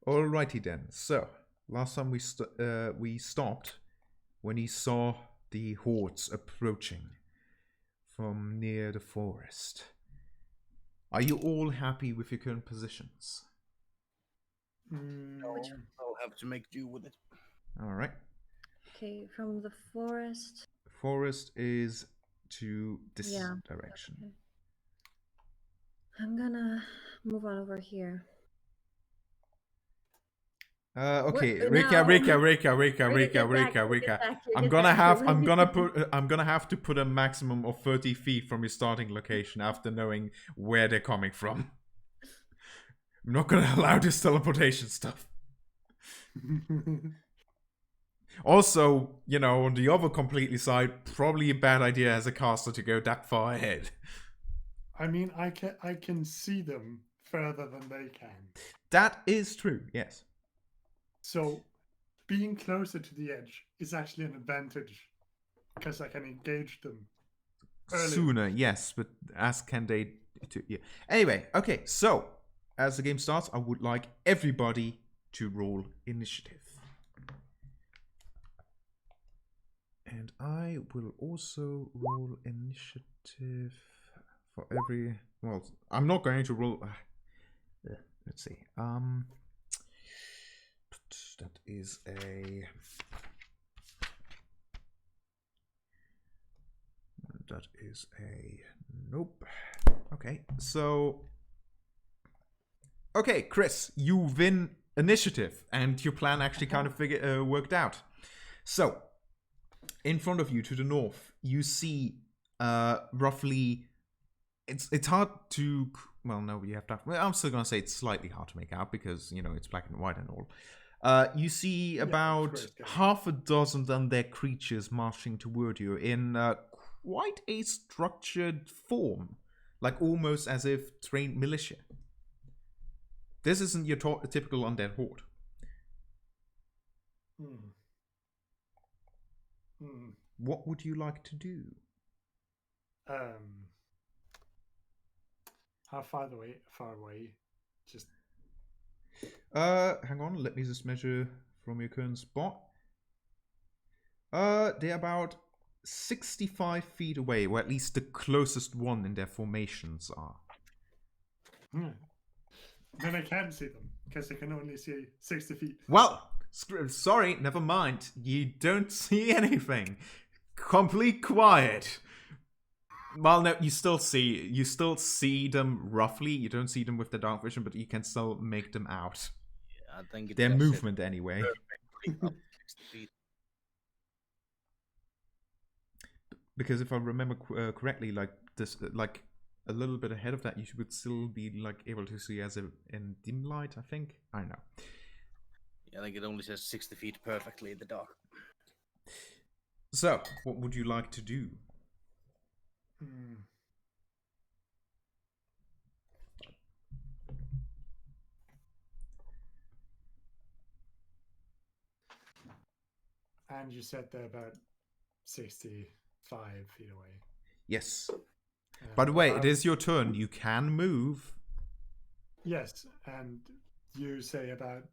Alrighty then. So last time we stopped when he saw the hordes approaching from near the forest. Are you all happy with your current positions? No, I'll have to make do with it. All right. Okay, from the forest. Forest is to this Yeah. direction. Okay. I'm gonna move on over here. Okay, What? Rika. Get back here, I'm get gonna back have here. I'm gonna have to put a maximum of 30 feet from your starting location after knowing where they're coming from. I'm not gonna allow this teleportation stuff. Also, you know, on the other completely side, probably a bad idea as a caster to go that far ahead. I mean, I can see them further than they can. That is true, yes. So, being closer to the edge is actually an advantage because I can engage them earlier. Sooner, yes, but as can they too. Yeah. Anyway, okay, so as the game starts, I would like everybody to roll initiative. And I will also roll initiative for every... Well, I'm not going to roll... let's see. That is a... That is a... Nope. Okay, so... Okay, Chris, you win initiative, and your plan actually kind of worked out. So, in front of you to the north, you see roughly... It's hard to... Well, no, you have to... Well, I'm still going to say it's slightly hard to make out because, you know, it's black and white and all. You see about half a dozen undead creatures marching toward you in quite a structured form. Like almost as if trained militia. This isn't your typical undead horde. What would you like to do? How far away? Just... hang on, let me just measure from your current spot. They're about 65 feet away, or at least the closest one in their formations are. Then I can't see them, because I can only see 60 feet. Well, sorry, never mind. You don't see anything. Complete quiet. Well, no, you still see them roughly. You don't see them with the dark vision, but you can still make them out. Yeah, I think their movement anyway. Because if I remember correctly, like this, like a little bit ahead of that, you would still be like able to see as in dim light. I think. I don't know. Yeah, I think it only says 60 feet perfectly in the dark. So, what would you like to do? And you said they're about 65 feet away. Yes. By the way, it is your turn. You can move. Yes, and you say about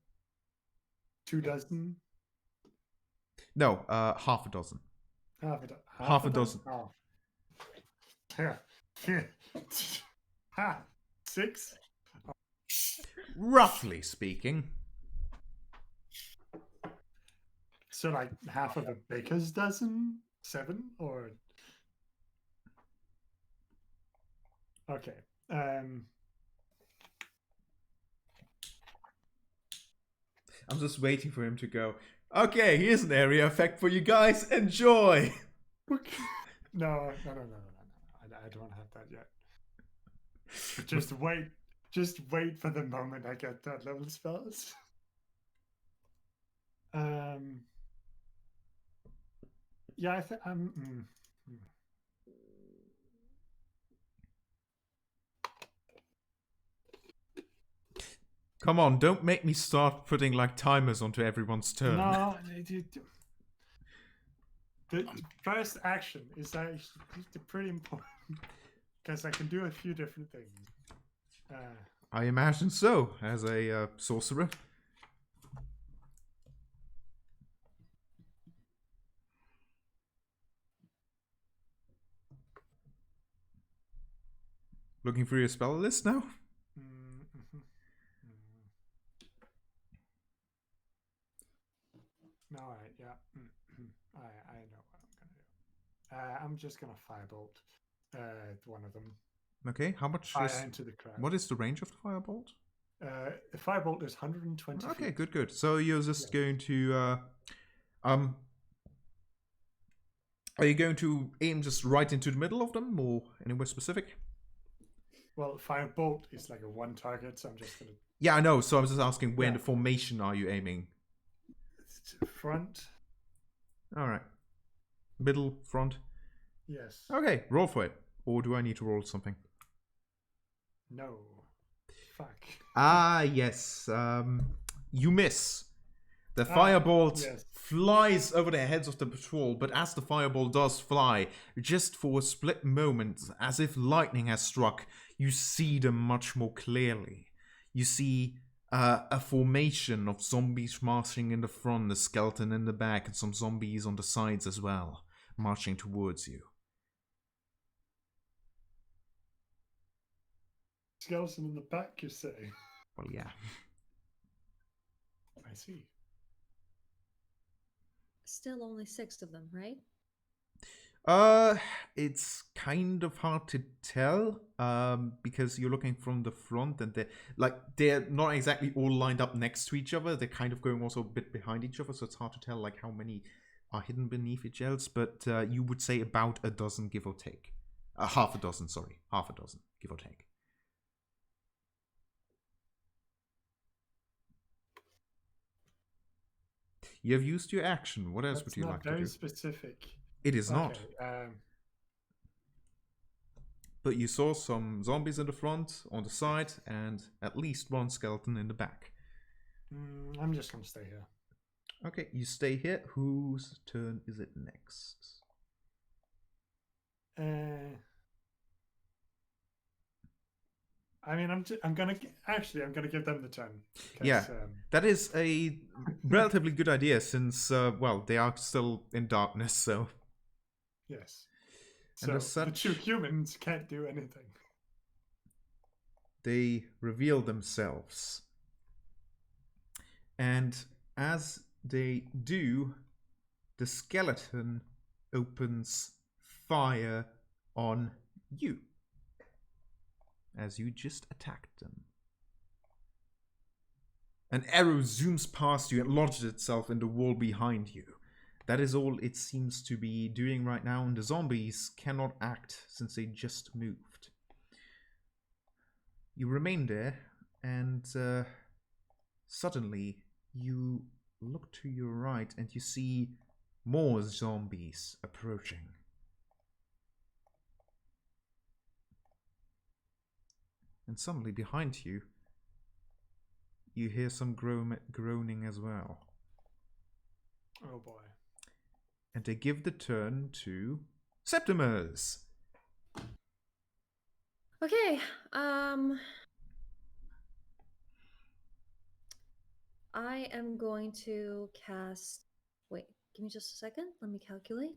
24? No, half a dozen. Half a dozen. Oh. Ha! 6? Roughly speaking. So like half of a baker's dozen? 7? Or... Okay. I'm just waiting for him to go, okay, here's an area effect for you guys. Enjoy! No. I don't have that yet. Just wait. Just wait for the moment I get that level spells. Yeah, I think I'm... Come on, don't make me start putting like timers onto everyone's turn. No, the first action is actually pretty important because I can do a few different things. I imagine so, as a sorcerer. Looking through your spell list now? Mm-hmm. No, yeah. I know what I'm gonna do. I'm just gonna firebolt one of them. Okay, how much Fire is... into the crowd. What is the range of the firebolt? The firebolt is 120 Okay, feet. good, good. So you're just going to... Are you going to aim just right into the middle of them, or anywhere specific? Well, firebolt is like a one target, so I'm just gonna... Yeah, I know. So I was just asking, where in the formation are you aiming? Front. All right. Middle, front. Yes. Okay, roll for it. Or do I need to roll something? No. Fuck. Ah, yes. You miss. The firebolt flies over the heads of the patrol, but as the fireball does fly, just for a split moment, as if lightning has struck, you see them much more clearly. You see a formation of zombies marching in the front, a skeleton in the back, and some zombies on the sides as well, marching towards you. Skeleton in the back, you say? Well, yeah. I see. Still only 6 of them, right? It's kind of hard to tell, because you're looking from the front and they're not exactly all lined up next to each other. They're kind of going also a bit behind each other, so it's hard to tell like how many are hidden beneath each else. But you would say about a dozen, give or take. Half a dozen, give or take. You have used your action. What else would you like to do? Very specific. It is not. Okay, but you saw some zombies in the front, on the side, and at least one skeleton in the back. I'm just gonna stay here. Okay, you stay here. Whose turn is it next? I mean, I'm gonna give them the turn. Yeah, that is a relatively good idea since, well, they are still in darkness, so... Yes. And so the 2 humans can't do anything. They reveal themselves. And as they do, the skeleton opens fire on you. As you just attacked them. An arrow zooms past you and lodges itself in the wall behind you. That is all it seems to be doing right now, and the zombies cannot act since they just moved. You remain there, and suddenly you look to your right and you see more zombies approaching. And suddenly behind you, you hear some groaning as well. Oh boy. And they give the turn to Septimus. Okay, I am going to cast... Wait, give me just a second. Let me calculate.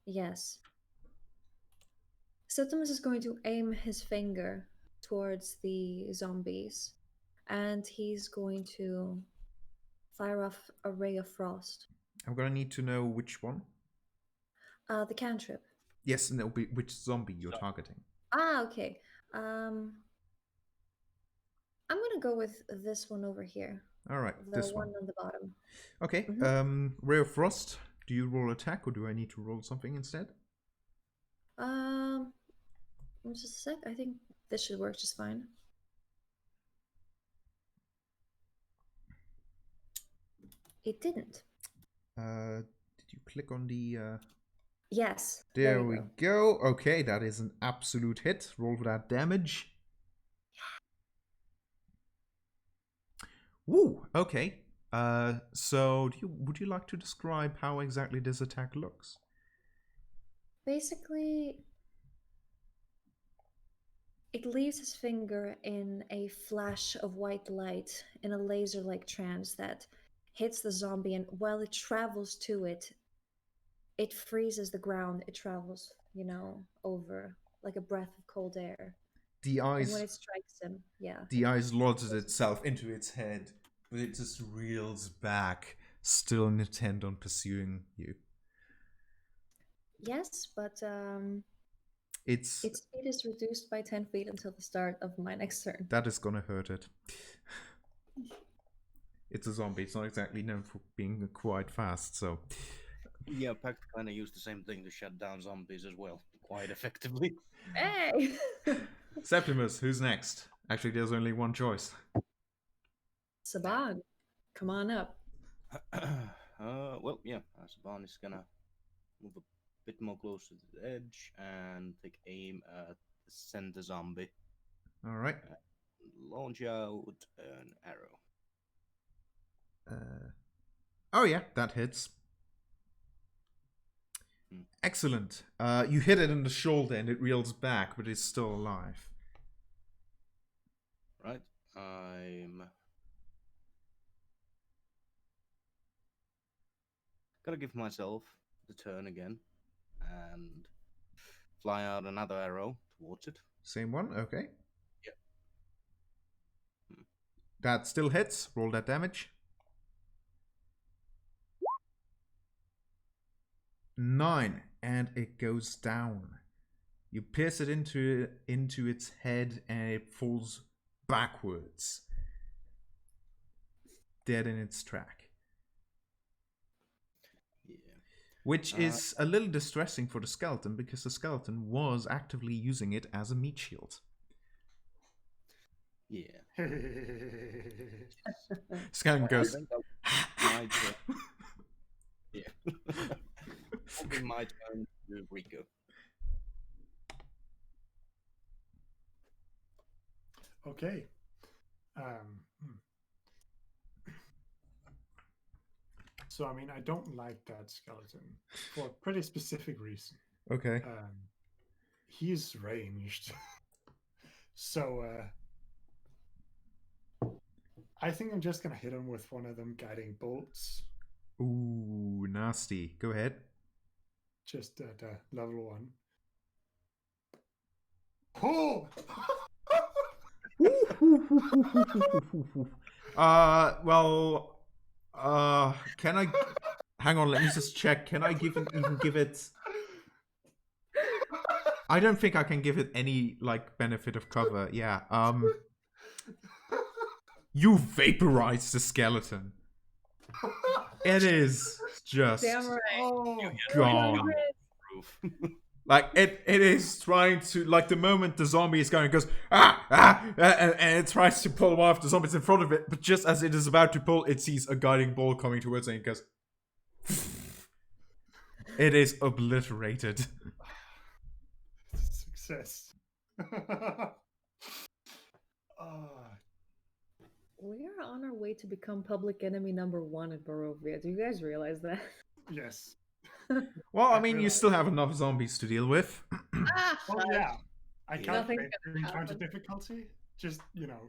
Yes. Septimus is going to aim his finger towards the zombies, and he's going to fire off a ray of frost. I'm gonna need to know which one. The cantrip. Yes, and it'll be which zombie you're targeting. Ah, okay. I'm gonna go with this one over here. All right, The this one one. on the bottom. Okay. Ray of Frost. Do you roll attack, or do I need to roll something instead? Just a sec. I think this should work just fine. It didn't. Did you click on the... Yes. There we go. Okay, that is an absolute hit. Roll for that damage. Woo! Okay. So would you like to describe how exactly this attack looks? Basically, it leaves his finger in a flash of white light in a laser-like trance that hits the zombie, and while it travels to it, it freezes the ground. It travels, over like a breath of cold air. The And when ice, it strikes him, yeah. the ice lodges itself into its head, but it just reels back, still intent on pursuing you. Yes, but It's its speed is reduced by 10 feet until the start of my next turn. that is gonna hurt it. It's a zombie. It's not exactly known for being quite fast, so. Yeah, Pact kind of used the same thing to shut down zombies as well, quite effectively. Hey! Septimus, who's next? Actually, there's only one choice. Saban, come on up. Well, yeah, Saban is gonna move a bit more close to the edge and take aim at the center zombie. All right. Launch out an arrow. Oh yeah, that hits. Excellent. You hit it in the shoulder and it reels back, but it's still alive. Right, I'm gonna give myself the turn again and fly out another arrow towards it. Same one, okay. Yep. That still hits. Roll that damage. 9, and it goes down. You pierce it into its head, and it falls backwards, dead in its track. Yeah. Which is a little distressing for the skeleton, because the skeleton was actively using it as a meat shield. Yeah. Skeleton goes. I think that my turn. Yeah. It'll be my turn to Rico. Okay. So, I mean, I don't like that skeleton for a pretty specific reason. Okay. He's ranged. So, I think I'm just going to hit him with one of them guiding bolts. Ooh, nasty. Go ahead. Just at level 1. Oh! Can I hang on, let me just check. Can I even give it I don't think I can give it any like benefit of cover. Yeah. You vaporized the skeleton. It is just Damn right. Oh, gone. Like it is trying to, like, the moment the zombie is going, it goes and it tries to pull one of the zombies in front of it, but just as it is about to pull, it sees a guiding bolt coming towards it and it goes. It is obliterated. Success. We are on our way to become public enemy #1 in Barovia. Do you guys realize that? Yes. Well, I mean, you still have enough zombies to deal with. Well, yeah. I can't Nothing's make gonna encounter happen. difficulty. Just,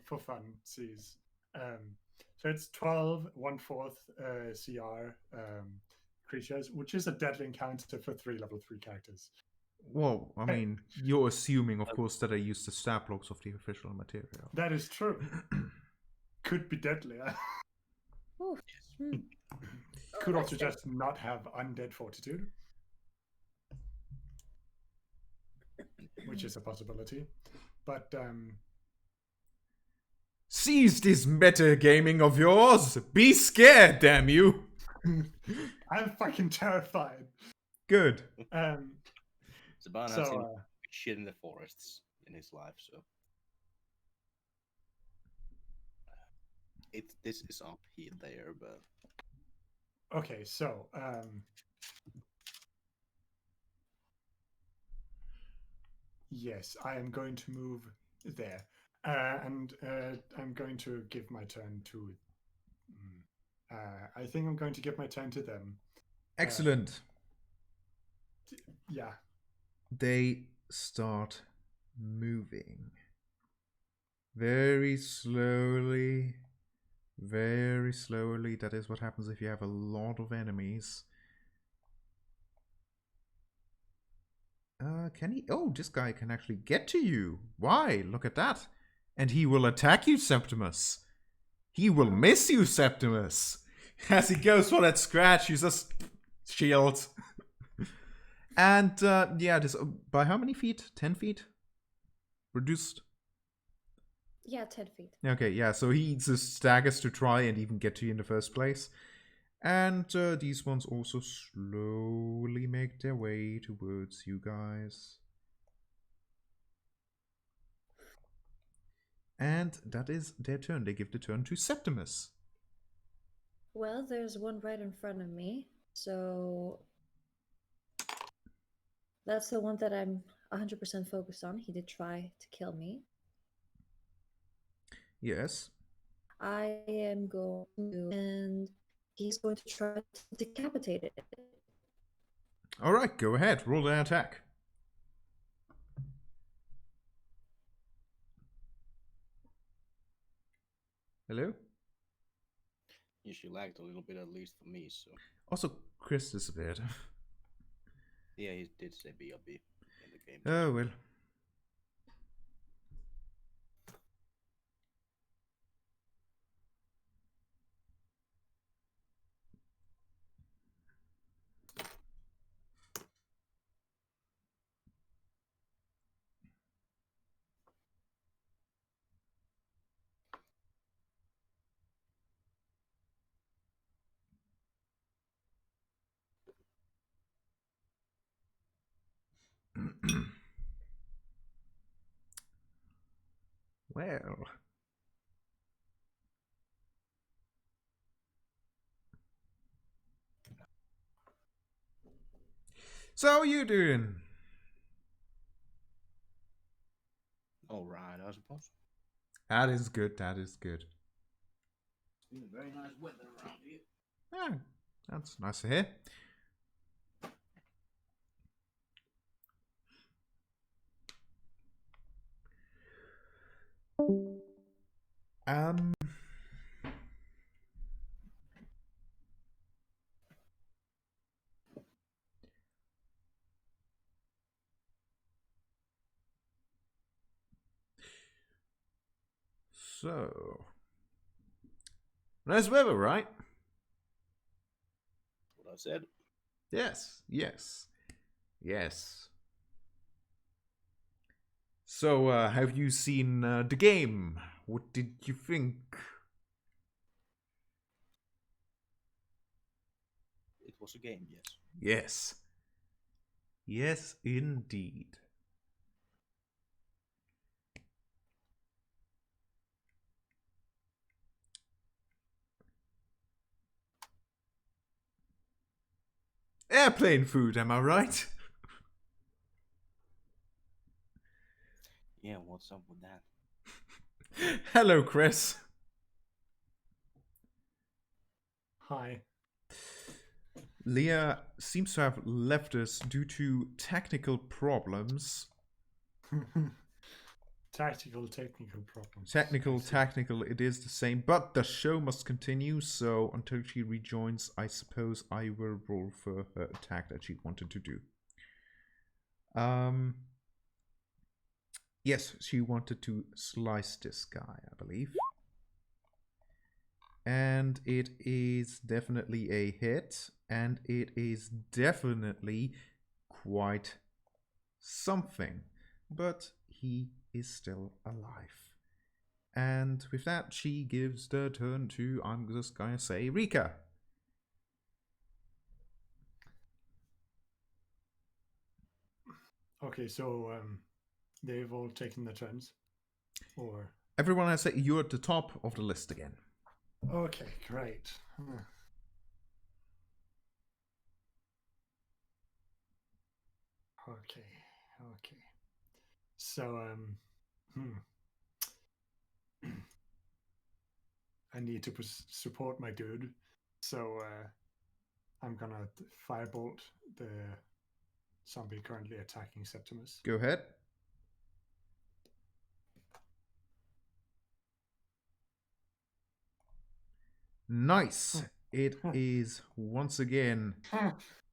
for fun, sees. So it's 12 1/4 CR creatures, which is a deadly encounter for 3 level 3 characters. Well, I mean, you're assuming, of course, that I used the stat blocks of the official material. That is true. Could be deadlier. Oof. Could also that's just not have undead fortitude, which is a possibility. But Seize this metagaming of yours! Be scared, damn you! I'm fucking terrified. Good. Saban has seen shit in the forests in his life, so this is up here there, but Okay, so yes, I am going to move there, and I'm going to give my turn to. I think I'm going to give my turn to them. Excellent. Yeah. They start moving. Very slowly. Very slowly. That is what happens if you have a lot of enemies. Can he? Oh, this guy can actually get to you. Why? Look at that. And he will attack you, Septimus. He will miss you, Septimus. As he goes for that scratch, he just shield. And yeah, this by how many feet? 10 feet? Reduced? Yeah, 10 feet. Okay, yeah, so he just staggers to try and even get to you in the first place. And these ones also slowly make their way towards you guys. And that is their turn. They give the turn to Septimus. Well, there's one right in front of me, so that's the one that I'm 100% focused on. He did try to kill me. Yes. I am going to, and he's going to try to decapitate it. Alright, go ahead. Roll the attack. Hello? Yeah, she lagged a little bit, at least for me, so. Also, Chris disappeared. Yeah, he did say BRB in the game. Oh, well. Well. So how are you doing? Alright, I suppose. That is good, that is good. It's been very nice weather around here. Ah, that's nice to hear. Um... So... Nice weather, right? What I said. Yes, yes, yes. So, have you seen the game? What did you think? It was a game, yes. Yes. Yes, indeed. Airplane food, am I right? Yeah, what's up with that? Hello, Chris. Hi. Leah seems to have left us due to technical problems. Technical problems. Technical, it is the same, but the show must continue, so until she rejoins, I suppose I will roll for her attack that she wanted to do. Yes, she wanted to slice this guy, I believe. And it is definitely a hit, and it is definitely quite something, but he is still alive. And with that, she gives the turn to, I'm just gonna say, Rika. Okay, so they've all taken their turns, or Everyone has said you're at the top of the list again. okay, great. Okay. So I need to support my dude, so I'm gonna firebolt the zombie currently attacking Septimus. Go ahead. Nice. It is once again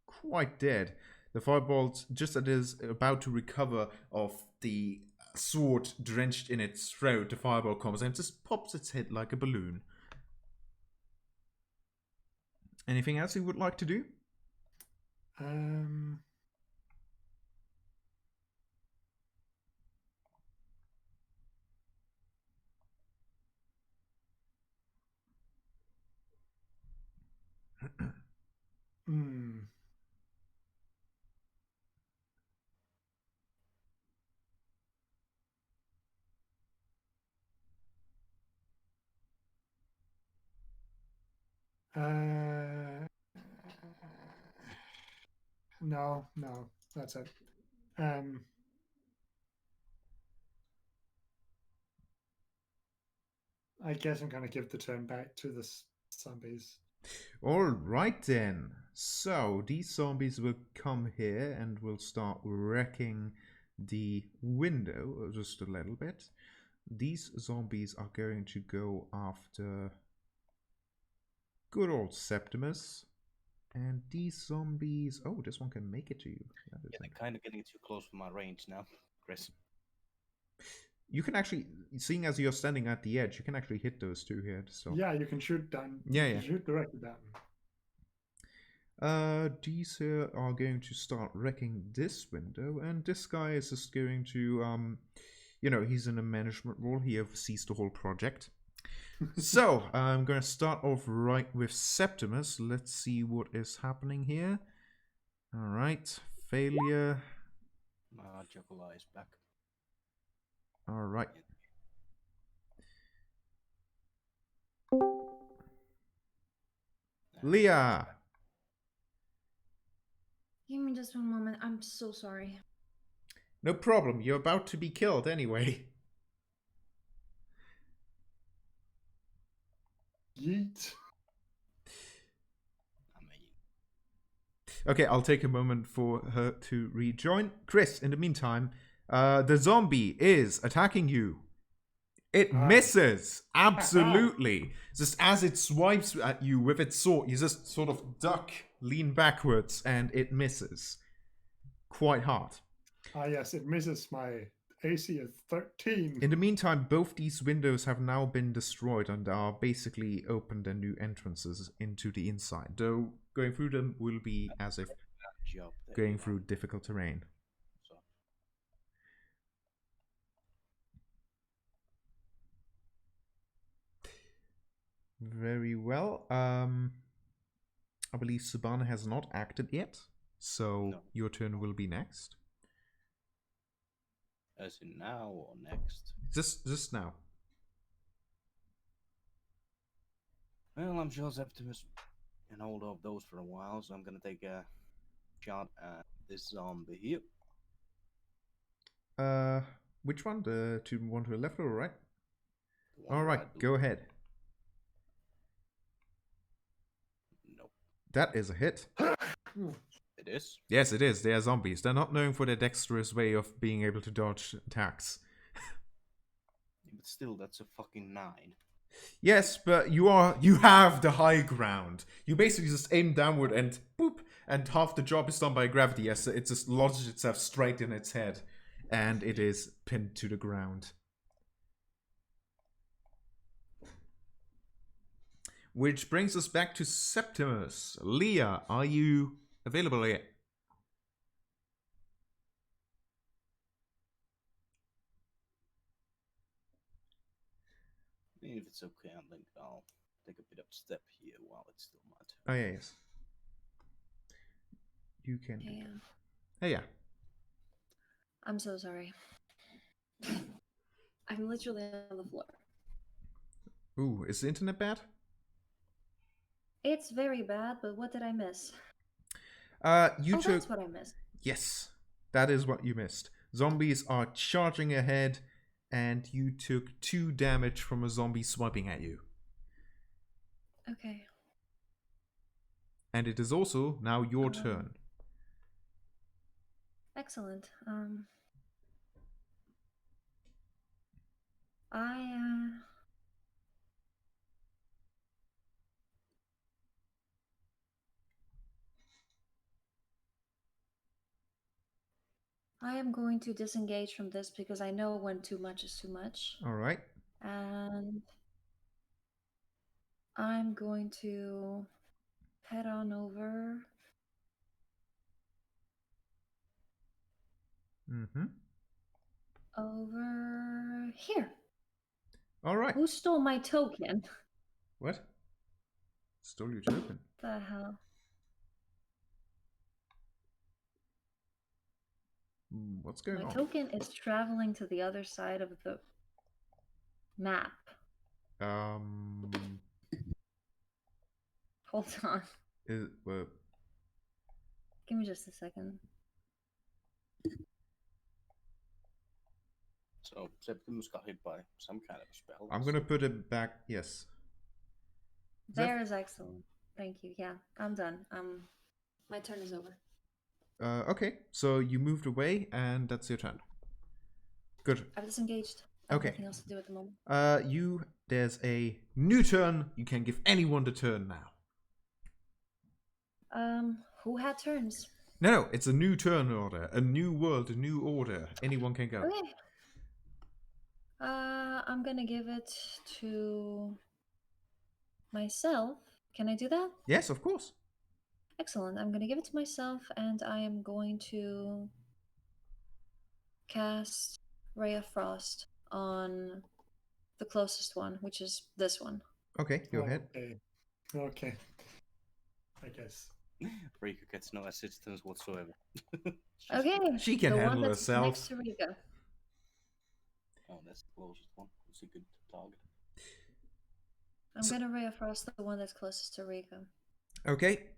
quite dead. The firebolt, just as it is about to recover of the sword drenched in its throat, the fireball comes and just pops its head like a balloon. Anything else you would like to do? No, that's it. I guess I'm gonna give the turn back to the zombies. Alright then. So, these zombies will come here and will start wrecking the window just a little bit. These zombies are going to go after good old Septimus. And these zombies... Oh, this one can make it to you. Yeah, they're kind of getting too close for my range now, Chris. You can actually, seeing as you're standing at the edge, you can actually hit those two here. So. Yeah, you can shoot down. Yeah, you can shoot directly down. These here are going to start wrecking this window, and this guy is just going to, you know, he's in a management role. He oversees the whole project. So, I'm going to start off right with Septimus. Let's see what is happening here. Alright, failure. Jokola is back. Alright. Leah! Give me just one moment. I'm so sorry. No problem, you're about to be killed anyway. Yeet. Okay, I'll take a moment for her to rejoin. Chris, in the meantime, the zombie is attacking you. It misses! Absolutely! Just as it swipes at you with its sword, you just sort of duck, lean backwards, and it misses. Quite hard. Ah, yes, it misses. My AC is 13. In the meantime, both these windows have now been destroyed and are basically opened and new entrances into the inside. Though going through them will be as if going through difficult terrain. Very well. I believe Sabana has not acted yet, so no. Your turn will be next. As in now or next? Just now. Well, I'm sure Septimus can hold off those for a while, so I'm gonna take a shot at this zombie here. Which one? The one to the left or right? All right, go ahead. Nope. That is a hit. It is? Yes, it is. They are zombies. They're not known for their dexterous way of being able to dodge attacks. But still, that's a fucking 9. Yes, but you have the high ground. You basically just aim downward and boop, and half the job is done by gravity. Yes, it just lodges itself straight in its head, and it is pinned to the ground. Which brings us back to Septimus. Leah, are you available yet? If it's okay, I think I'll take a bit of step here while it's still my turn. Oh, yeah, yes. You can. Yeah. Hey, yeah. I'm so sorry. I'm literally on the floor. Ooh, is the internet bad? It's very bad, but what did I miss? That's what I missed. Yes, that is what you missed. Zombies are charging ahead, and you took 2 damage from a zombie swiping at you. Okay. And it is also now your turn. Excellent. I am going to disengage from this because I know when too much is too much. All right. And I'm going to head on over. Mm-hmm. Over here. All right. Who stole my token? What? Stole your token. The hell? What's going My on? token is traveling to the other side of the map. Hold on. Well, Give me just a second. So Septimus got hit by some kind of spell. I'm gonna put it back. Yes. There is excellent. Thank you. Yeah, I'm done. My turn is over. Okay. So you moved away, and that's your turn. Good. I've disengaged. I have Okay. nothing else to do at the moment. There's a new turn. You can give anyone the turn now. Who had turns? No, it's a new turn order, a new world, a new order. Anyone can go. Okay. I'm gonna give it to myself. Can I do that? Yes, of course. Excellent. I'm gonna give it to myself, and I am going to cast Ray of Frost on the closest one, which is this one. Okay, go ahead. Okay. I guess. Rika gets no assistance whatsoever. Okay. She can the handle one that's herself. next to Rika. Oh, that's the closest one. It's a good target. I'm gonna Ray of Frost the one that's closest to Rika. Okay,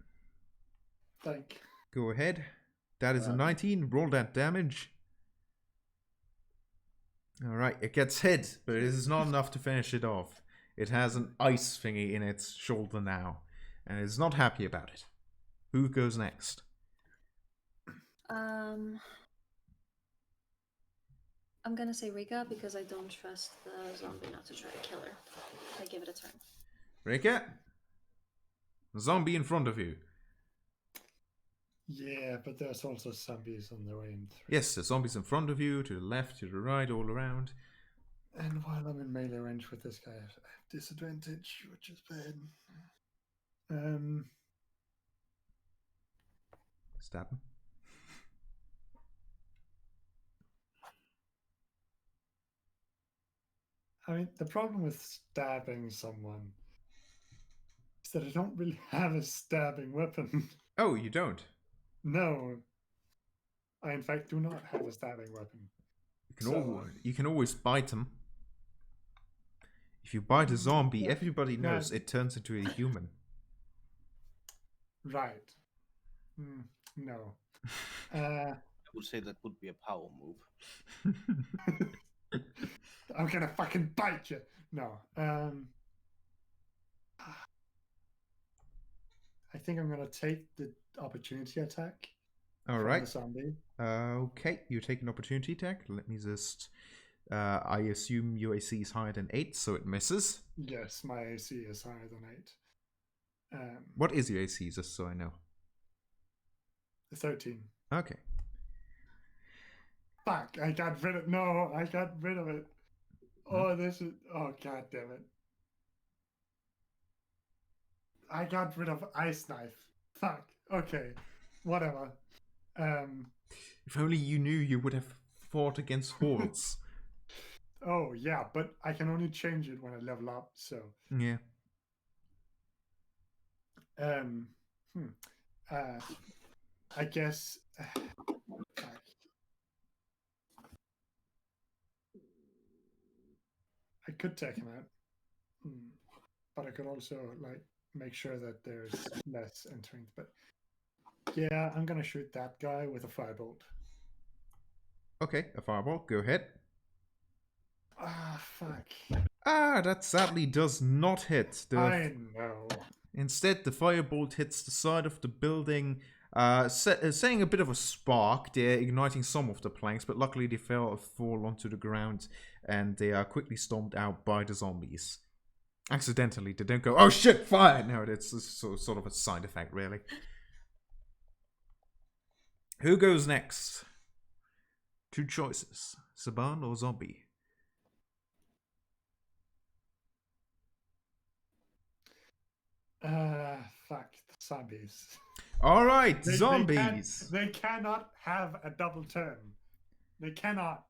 Thank. go ahead. That is a 19. Roll that damage. All right, it gets hit, but it is not enough to finish it off. It has an ice thingy in its shoulder now, and it's not happy about it. Who goes next? I'm gonna say Rika because I don't trust the zombie not to try to kill her. I give it a turn. Rika? Zombie in front of you. Yeah, but there's also zombies on the way in. Yes, the zombies in front of you, to the left, to the right, all around. And while I'm in melee range with this guy, I have disadvantage, which is bad. Stab him. I mean, the problem with stabbing someone is that I don't really have a stabbing weapon. Oh, you don't? No. I, in fact, do not have a stabbing weapon. You can always bite them. If you bite a zombie, everybody knows it turns into a human. Right. No. I would say that would be a power move. I'm gonna fucking bite you. No. I think I'm gonna take the opportunity attack. All from right. The zombie. Okay, you take an opportunity attack. Let me just. I assume your AC is higher than 8, so it misses. Yes, my AC is higher than 8. What is your AC, just so I know? 13. Okay. Fuck! I got rid of. No, I got rid of it. Oh, this is. Oh, god damn it! I got rid of ice knife. Fuck. Okay. Whatever. If only you knew, you would have fought against hordes. Oh yeah, but I can only change it when I level up. So. Yeah. I guess. I could take him out, but I could also like make sure that there's less entering. But yeah, I'm gonna shoot that guy with a firebolt. Okay, a fireball. Go ahead. Ah, fuck. Ah, that sadly does not hit. I know. Instead, the firebolt hits the side of the building, setting a bit of a spark. They're igniting some of the planks, but luckily they fall onto the ground, and they are quickly stomped out by the zombies. Accidentally, they don't go, "Oh shit, fire!" No, it's sort of a side effect, really. Who goes next? Two choices, Saban or Zombie. Fuck the zombies. All right, They zombies. They cannot have a double turn. They cannot.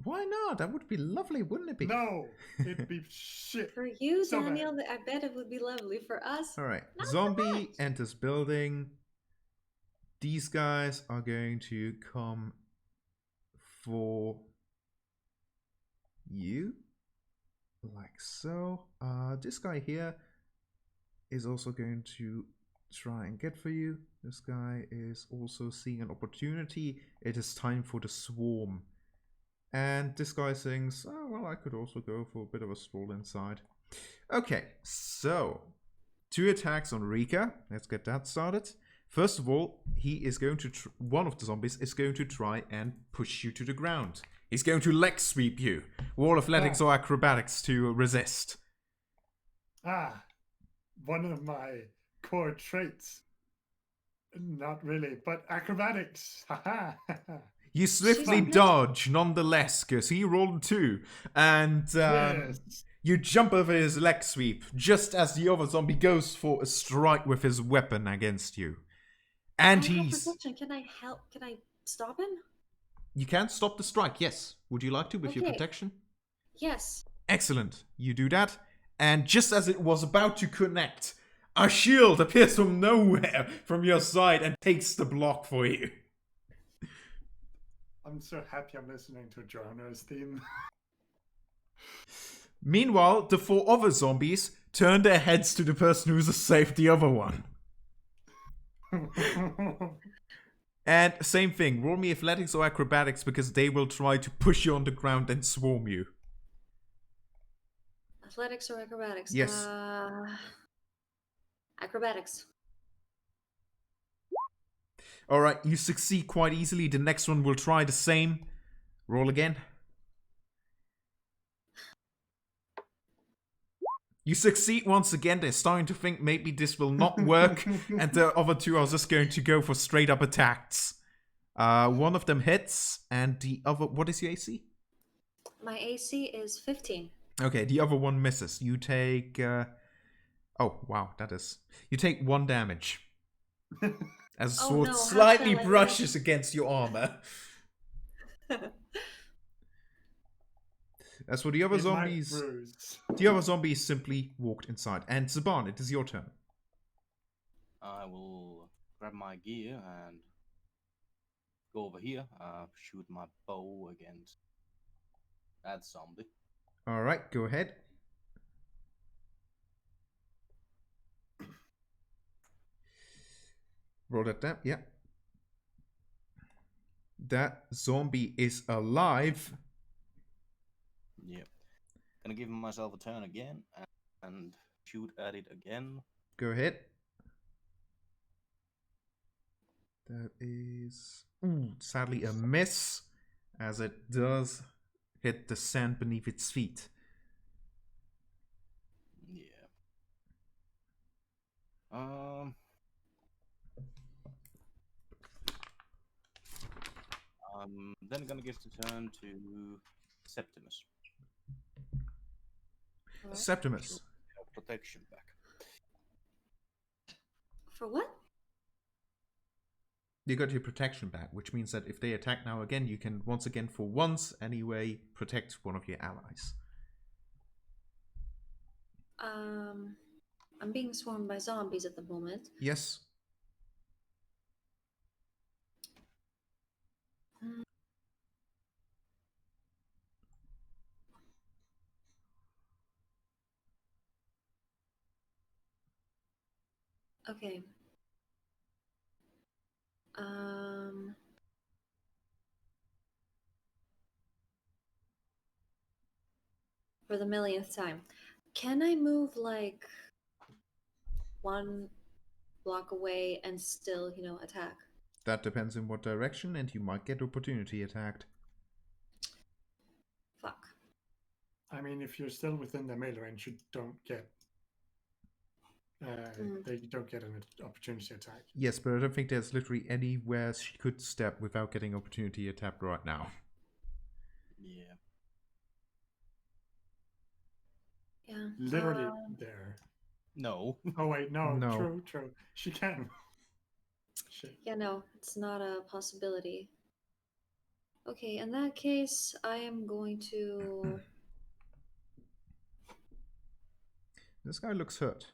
Why not? That would be lovely, wouldn't it be? No, it'd be shit. For you, So bad. Daniel, I bet it would be lovely. For us, All right, not so zombie much. enters building. These guys are going to come for you, like so. This guy here is also going to try and get for you. This guy is also seeing an opportunity. It is time for the swarm. And this guy thinks, oh, well, I could also go for a bit of a stroll inside. Okay, so 2 attacks on Rika. Let's get that started. First of all, he is going to, one of the zombies is going to try and push you to the ground. He's going to leg sweep you. Roll athletics or acrobatics to resist. One of my core traits. Not really, but acrobatics. Haha. You swiftly dodge, nonetheless, because he rolled 2. And Yes. you jump over his leg sweep, just as the other zombie goes for a strike with his weapon against you. And I have he's... protection. Can I help? Can I stop him? You can stop the strike, yes. Would you like to with your Okay. protection? Yes. Excellent. You do that. And just as it was about to connect, a shield appears from nowhere from your side and takes the block for you. I'm so happy I'm listening to Jono's theme. Meanwhile, the 4 other zombies turn their heads to the person who's saved the other one. And same thing, roll me athletics or acrobatics because they will try to push you on the ground and swarm you. Athletics or acrobatics? Yes. Acrobatics. Alright, you succeed quite easily. The next one will try the same. Roll again. You succeed once again. They're starting to think maybe this will not work. And the other 2 are just going to go for straight up attacks. One of them hits, and the other... What is your AC? My AC is 15. Okay, the other one misses. You take... Oh, wow, that is... You take 1 damage. As the Oh, sword no, how slightly shall I brushes against your armor. As for the other It might zombies... bruise. The other zombies simply walked inside. And Zaban, it is your turn. I will grab my gear and go over here, shoot my bow against that zombie. Alright, go ahead. Roll that down, yeah. That zombie is alive. Yep. Gonna give myself a turn again and shoot at it again. Go ahead. That is... sadly a miss, as it does hit the sand beneath its feet. Yeah. Then gonna give the turn to Septimus. Alright. Septimus. Protection back. For what? You got your protection back, which means that if they attack now again, you can once again, for once anyway, protect one of your allies. I'm being swarmed by zombies at the moment. Yes. Okay. For the millionth time, can I move like 1 block away and still, attack? That depends in what direction, and you might get opportunity attacked. Fuck. I mean, if you're still within the melee range, you don't get... They don't get an opportunity attack. Yes, but I don't think there's literally anywhere she could step without getting opportunity attacked right now. Yeah. Yeah. Literally there. No. Oh wait, no, No. true. She can. Shit. Yeah, no, it's not a possibility. Okay, in that case, I am going to. This guy looks hurt.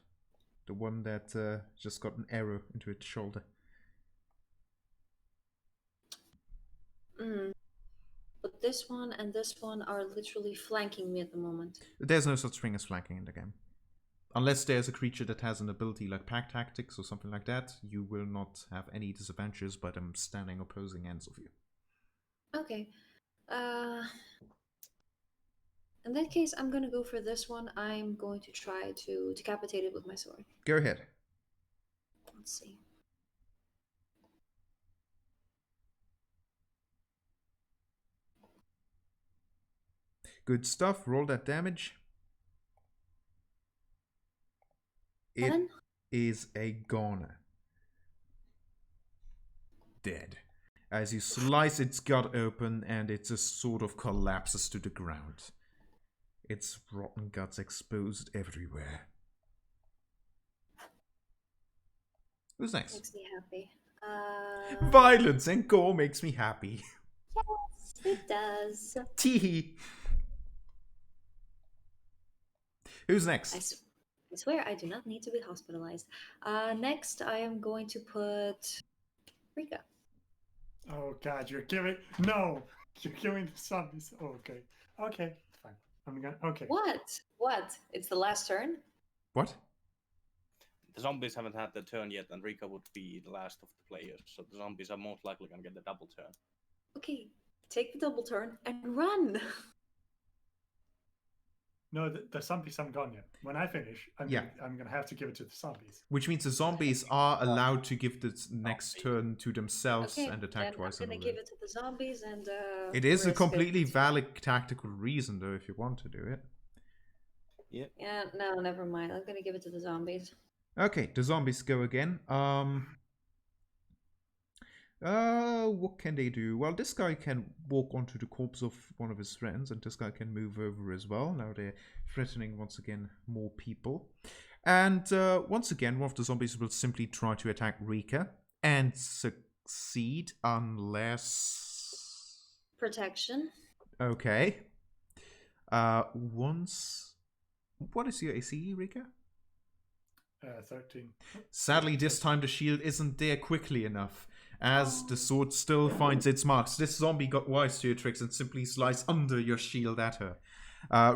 The one that just got an arrow into its shoulder. But this one and this one are literally flanking me at the moment. There's no such thing as flanking in the game. Unless there's a creature that has an ability like Pack Tactics or something like that, you will not have any disadvantages by them standing opposing ends of you. Okay. In that case, I'm gonna go for this one. I'm going to try to decapitate it with my sword. Go ahead. Let's see. Good stuff. Roll that damage. It 7? is a goner. Dead. As you slice its gut open and it just sort of collapses to the ground. Its rotten guts exposed everywhere. Who's next? Makes me happy. Violence and gore makes me happy. Yes, it does. Teehee. Who's next? I swear I do not need to be hospitalized. Next, I am going to put Rika. Oh god, you're giving you're giving the zombies. Oh, okay. Okay, fine. I'm gonna What? It's the last turn? What? The zombies haven't had their turn yet, and Rika would be the last of the players, so the zombies are most likely gonna get the double turn. Okay, take the double turn and run. No, the zombies haven't gone yet. When I finish, I'm gonna have to give it to the zombies. Which means the zombies are allowed to give the next turn to themselves Okay, and attack twice I'm in a gonna row. give it to the zombies and It is a risk completely it. valid tactical reason, though, if you want to do it. Yeah, no, never mind. I'm gonna give it to the zombies. Okay, the zombies go again. What can they do? Well, this guy can walk onto the corpse of one of his friends, and this guy can move over as well. Now they're threatening once again more people. And once again, one of the zombies will simply try to attack Rika and succeed unless... Protection. Okay. Once... What is your AC, Rika? 13. Sadly, this time the shield isn't there quickly enough, as the sword still finds its marks. This zombie got wise to your tricks and simply sliced under your shield at her.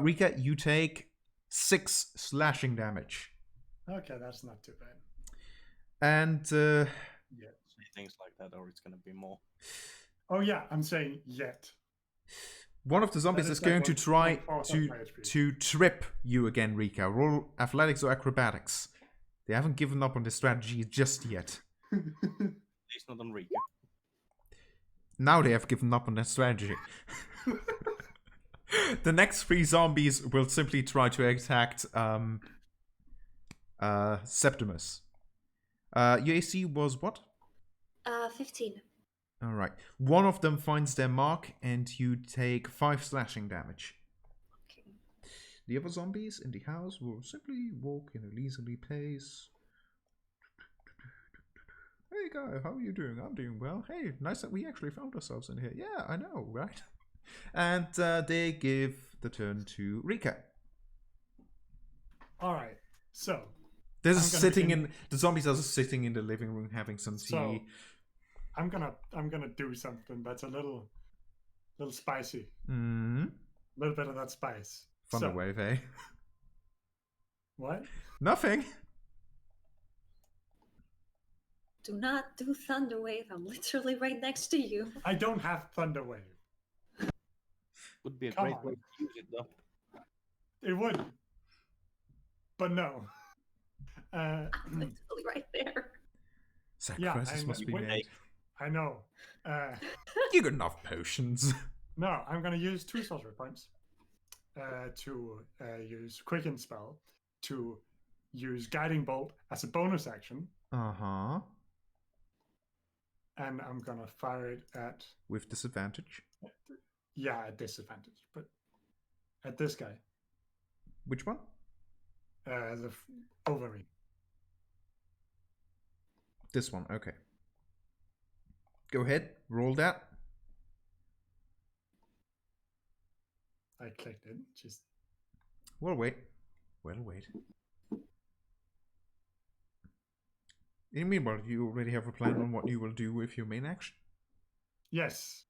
Rika, you take 6 slashing damage. Okay, that's not too bad. And, Say things like that, or it's gonna be more. Oh yeah, I'm saying yet. one of the zombies That is is like going to try 1/4 of my HP. to trip you again, Rika. Roll athletics or acrobatics. They haven't given up on this strategy just yet. At least not on Rika. Now they have given up on that strategy. The next 3 zombies will simply try to attack Septimus. Your AC was what? 15. Alright. One of them finds their mark and you take 5 slashing damage. Okay. The other zombies in the house will simply walk in a leisurely pace. Hey guy, how are you doing? I'm doing well. Hey, nice that we actually found ourselves in here. Yeah, I know, right? And they give the turn to Rika. Alright, so This I'm is gonna sitting begin- in the zombies are just sitting in the living room having some tea. So I'm gonna do something that's a little spicy. A little bit of that spice. So, Thunderwave, eh? what? Nothing. Do not do Thunderwave. I'm literally right next to you. I don't have Thunderwave. Would be a Come great on. way to use it, though. It would. But no. I'm literally right there. Sacrifices I must be know. made. I know. You got enough potions. No, I'm gonna use 2 sorcery points to use Quicken Spell, to use Guiding Bolt as a bonus action, Uh-huh. and I'm gonna fire it at With disadvantage. Yeah, at disadvantage, but at this guy, Which one? the Wolverine. This one, okay. Go ahead, roll that. I clicked it. Just We'll wait. We'll wait. In the meanwhile, you already have a plan on what you will do with your main action? yes,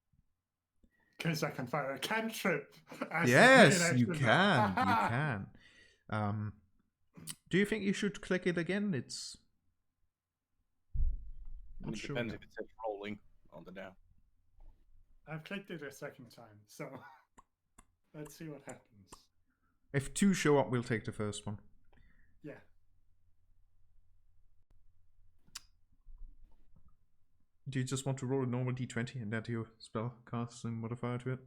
because I can fire a cantrip. as Yes, the main you action. can. You can. Do you think you should click it again? It's not It sure. depends if it says rolling on the down. I've clicked it a second time, so let's see what happens. If 2 show up, we'll take the first one. Yeah. Do you just want to roll a normal d20 and add your spell casting modifier to it?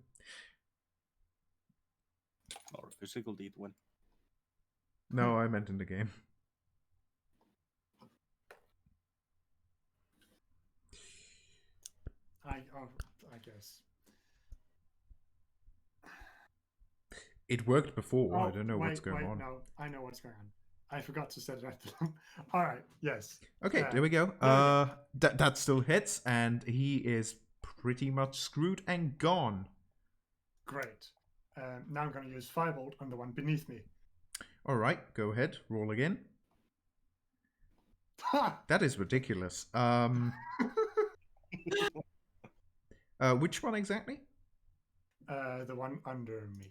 Or a physical D20. No, I meant in the game. I guess. It worked before. I Oh, don't know what's going on. No, I know what's going on. I forgot to set it at the All right. Yes. Okay, there we go. That still hits, and he is pretty much screwed and gone. Great. Now I'm going to use Firebolt on the one beneath me. All right, go ahead. Roll again. Ha! That is ridiculous. Which one exactly? The one under me.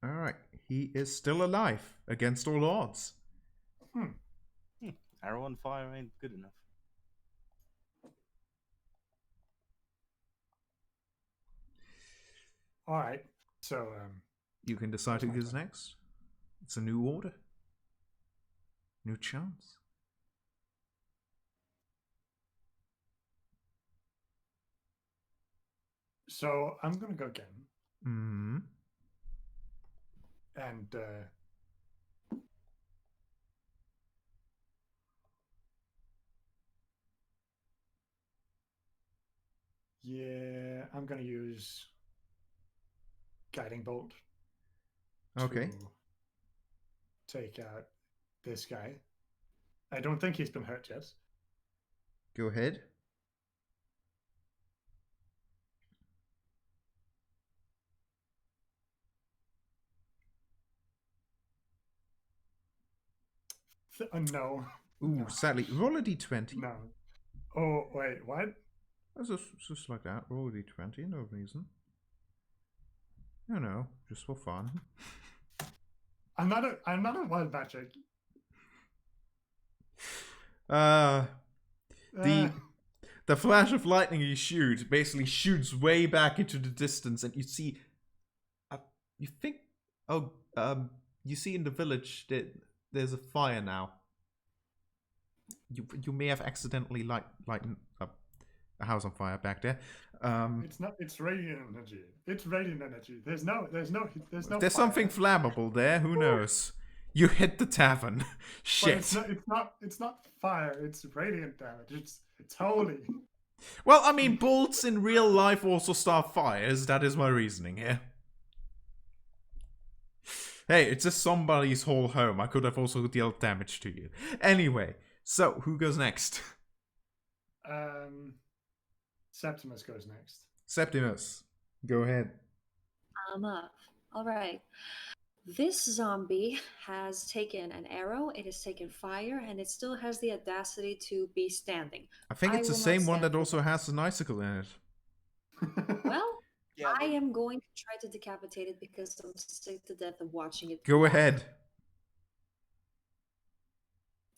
All right, he is still alive against all odds. Arrow on fire ain't good enough. All right. So, You can decide who goes next. It's a new order. New chance. so I'm going to go again. Hmm. And yeah, I'm going to use Guiding Bolt. Okay. To take out this guy. I don't think he's been hurt yet. Go ahead. No. Ooh, No. sadly, roll a d20. No. Oh, wait, what? Just like that. Roll a d20, no reason. No, just for fun. I'm not a wild magic. The flash of lightning you shoot basically shoots way back into the distance, and you see, you see in the village that there's a fire now. You may have accidentally lightened up a house on fire back there. It's radiant energy. It's radiant energy. There's no There's fire. something flammable there. Who knows? You hit the tavern. Shit. But it's not fire. It's radiant damage. It's holy. Well, I mean, bolts in real life also start fires. That is my reasoning here. Hey, it's just somebody's whole home. I could have also dealt damage to you. Anyway, so who goes next? Septimus goes next. Septimus, go ahead. I'm up. All right. This zombie has taken an arrow, it has taken fire, and it still has the audacity to be standing. I think it's the will not same one stand that for also this. has an icicle in it. Well, Yeah, I am going to try to decapitate it because I'm sick to death of watching it. Go ahead.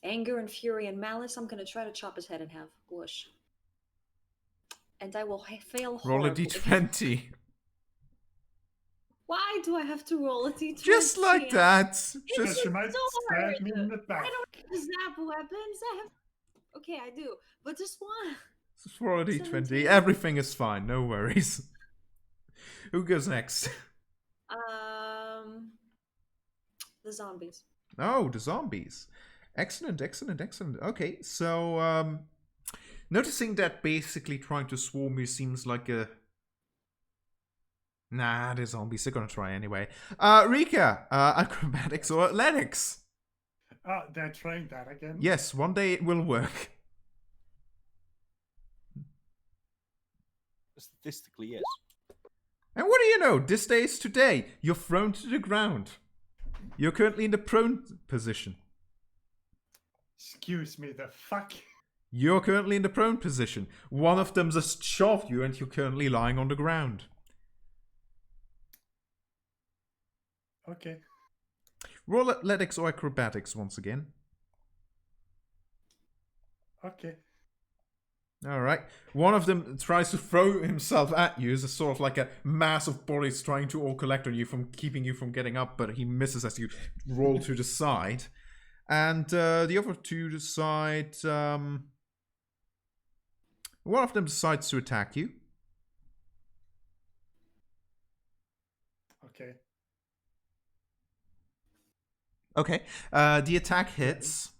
Anger and fury and malice, I'm going to try to chop his head in half. Whoosh. And I will fail Roll a horribly. d20. Why do I have to roll a d20? Just like that. It's Just You might sword. stab me in the back. I don't have zap weapons. I have... Okay, I do. But just one. just roll a d20. 17. Everything is fine. No worries. Who goes next? The zombies. Oh, the zombies. Excellent. Okay, so noticing that basically trying to swarm you seems like a Nah, the zombies are gonna try anyway. Rika, acrobatics or athletics? Oh, they're trying that again? Yes, one day it will work. Statistically, yes. And what do you know? This day is today. You're thrown to the ground. You're currently in the prone position. Excuse me, the fuck? You're currently in the prone position. One of them just shoved you and you're currently lying on the ground. Okay. Roll athletics or acrobatics once again. Okay. Alright. One of them tries to throw himself at you as a sort of like a mass of bodies trying to all collect on you from keeping you from getting up, but he misses as you roll to the side. And the other two decide... one of them decides to attack you. Okay. Okay. The attack hits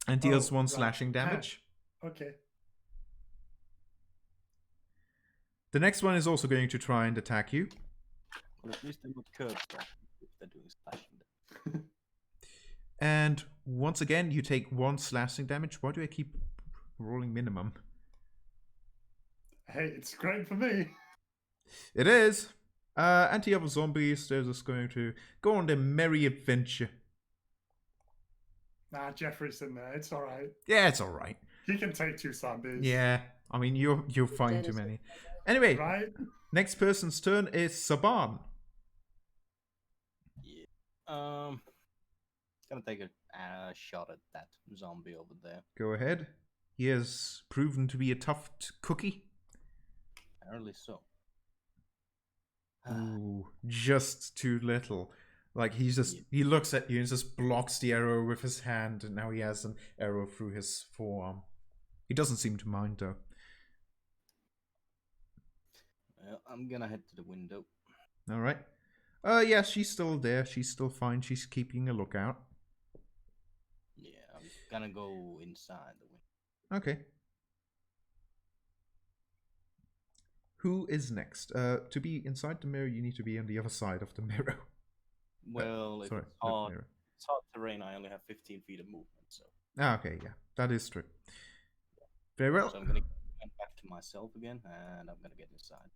and deals one right. slashing damage. Okay. The next one is also going to try and attack you. Well, at least they're not curb stuff if they're doing slashing. And once again, you take one slashing damage. Why do I keep rolling minimum? Hey, it's great for me. It is. And the other zombies, they're just going to go on their merry adventure. Nah, Jeffrey's in there. It's alright. Yeah, it's alright. He can take 2 zombies. Yeah, I mean, you're fine That too is many. Anyway, Right? next person's turn is Saban. Yeah. Gonna take a shot at that zombie over there. Go ahead. He has proven to be a tough cookie. Apparently so. Ooh, just too little. Like he looks at you and just blocks the arrow with his hand, and now he has an arrow through his forearm. He doesn't seem to mind though. Well, I'm gonna head to the window. All right. Yeah, she's still there. She's still fine. She's keeping a lookout. Yeah, I'm gonna go inside the window. Okay. Who is next? To be inside the mirror, you need to be on the other side of the mirror. Well, if Sorry, it's not hard, mirror. it's hard terrain. I only have 15 feet of movement, so. Okay, yeah, that is true. Very well. So I'm gonna get back to myself again, and I'm gonna get inside.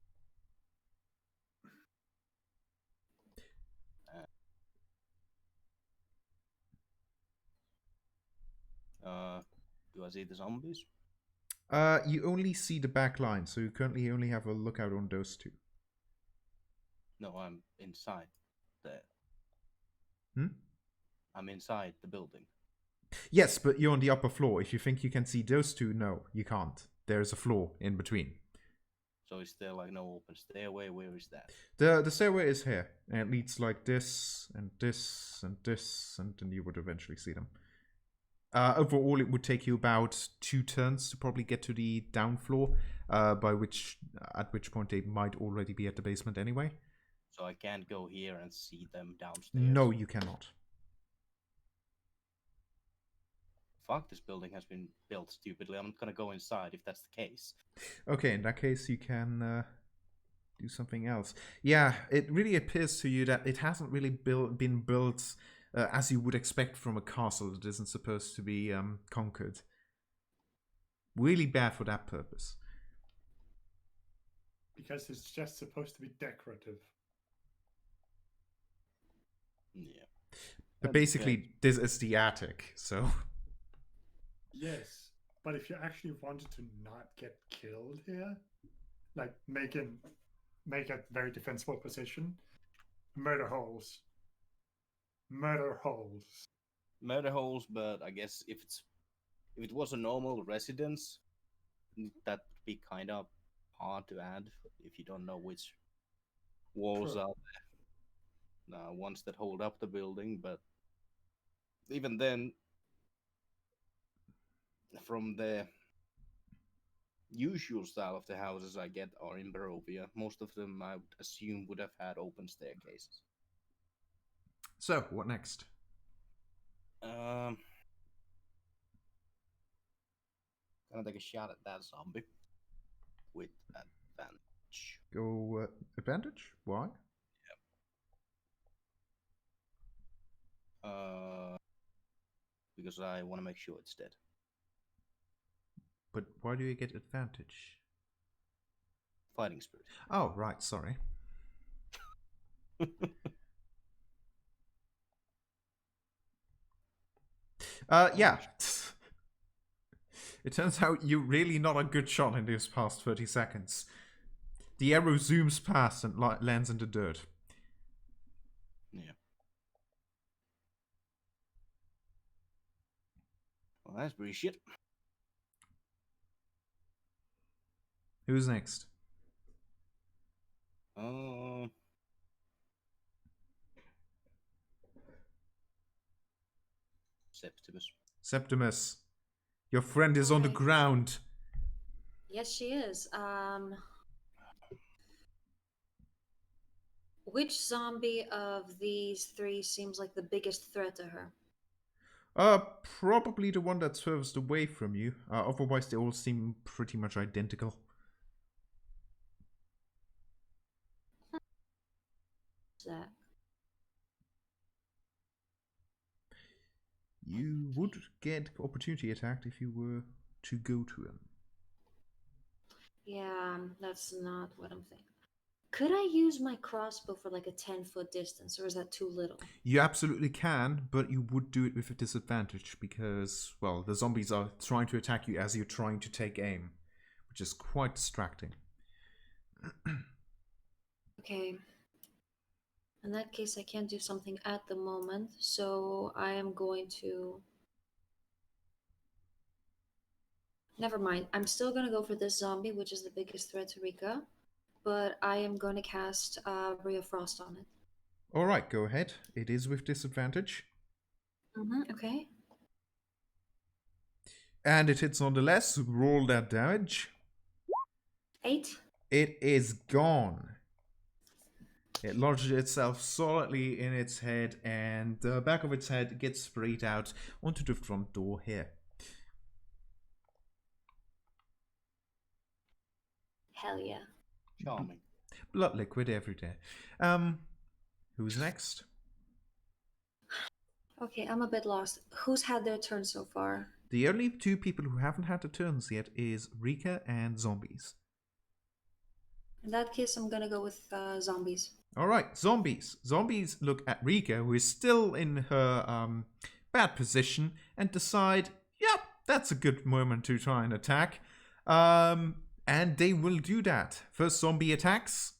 Do I see the zombies? You only see the back line, so you currently only have a lookout on those two. No, I'm inside there. Hmm? I'm inside the building. Yes, but you're on the upper floor. If you think you can see those two, no, you can't. There's a floor in between. So is there like no open stairway? Where is that? The stairway is here, and it leads like this, and this, and this, and then you would eventually see them. Overall, it would take you about 2 turns to probably get to the down floor, at which point they might already be at the basement anyway. So I can't go here and see them downstairs? No, you cannot. Fuck, this building has been built stupidly. I'm not gonna go inside if that's the case. Okay, in that case, you can do something else. Yeah, it really appears to you that it hasn't really been built as you would expect from a castle that isn't supposed to be conquered. Really bad for that purpose. Because it's just supposed to be decorative. Yeah. But That's basically, good. this is the attic, so... Yes, but if you actually wanted to not get killed here, like make a very defensible position, murder holes. Murder holes. Murder holes, but I guess if it was a normal residence, that would be kind of hard to add if you don't know which walls True. are there. Ones that hold up the building, but even then, from the usual style of the houses I get are in Barovia, most of them I would assume would have had open staircases. So, what next? Gonna take a shot at that zombie with advantage. advantage. Go advantage? Why? Because I want to make sure it's dead. But why do you get advantage? Fighting spirit. Oh, right, sorry. Yeah. It turns out you're really not a good shot in these past 30 seconds. The arrow zooms past and lands in the dirt. Yeah. Well, that's pretty shit. Who's next? Septimus. Septimus. Your friend is on the Alright. ground. Yes, she is. Which zombie of these three seems like the biggest threat to her? Probably the one that's furthest away from you. Otherwise, they all seem pretty much identical. Zach. You would get opportunity attacked if you were to go to him. Yeah, that's not what I'm thinking. Could I use my crossbow for like a 10-foot distance, or is that too little? You absolutely can, but you would do it with a disadvantage because, well, the zombies are trying to attack you as you're trying to take aim, which is quite distracting. Okay. In that case, I can't do something at the moment, so I am going to... Never mind. I'm still going to go for this zombie, which is the biggest threat to Rika, but I am going to cast Ray of Frost on it. Alright, go ahead. It is with disadvantage. Okay. And it hits nonetheless. Roll that damage. 8. It is gone. It lodges itself solidly in its head, and the back of its head gets sprayed out onto the front door here. Hell yeah. Charming. Blood liquid every day. Who's next? Okay, I'm a bit lost. Who's had their turn so far? The only two people who haven't had their turns yet is Rika and zombies. In that case, I'm gonna go with zombies. Alright, zombies. Zombies look at Rika, who is still in her bad position, and decide, yep, that's a good moment to try and attack. And they will do that. First zombie attacks.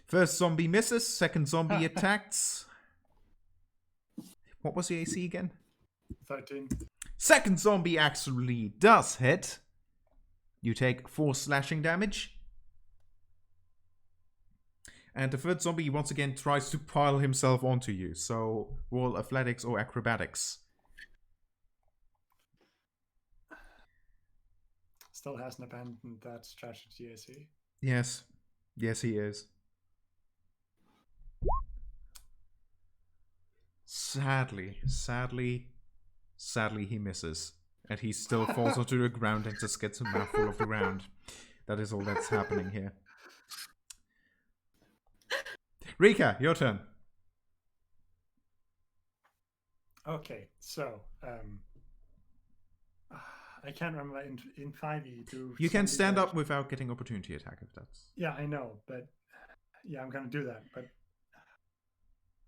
First zombie misses, second zombie attacks. What was the AC again? 13. Second zombie actually does hit. You take 4 slashing damage. And the third zombie once again tries to pile himself onto you. So roll athletics or acrobatics. Still hasn't abandoned that strategy, is he? Yes. Yes, he is. Sadly, he misses. And he still falls onto the ground and just gets a mouthful of the ground. That is all that's happening here. Rika, your turn. Okay, so I can't remember in 5e do You can zombies stand up actually- without getting opportunity attack if that's... Yeah, I know, but yeah, I'm gonna do that. But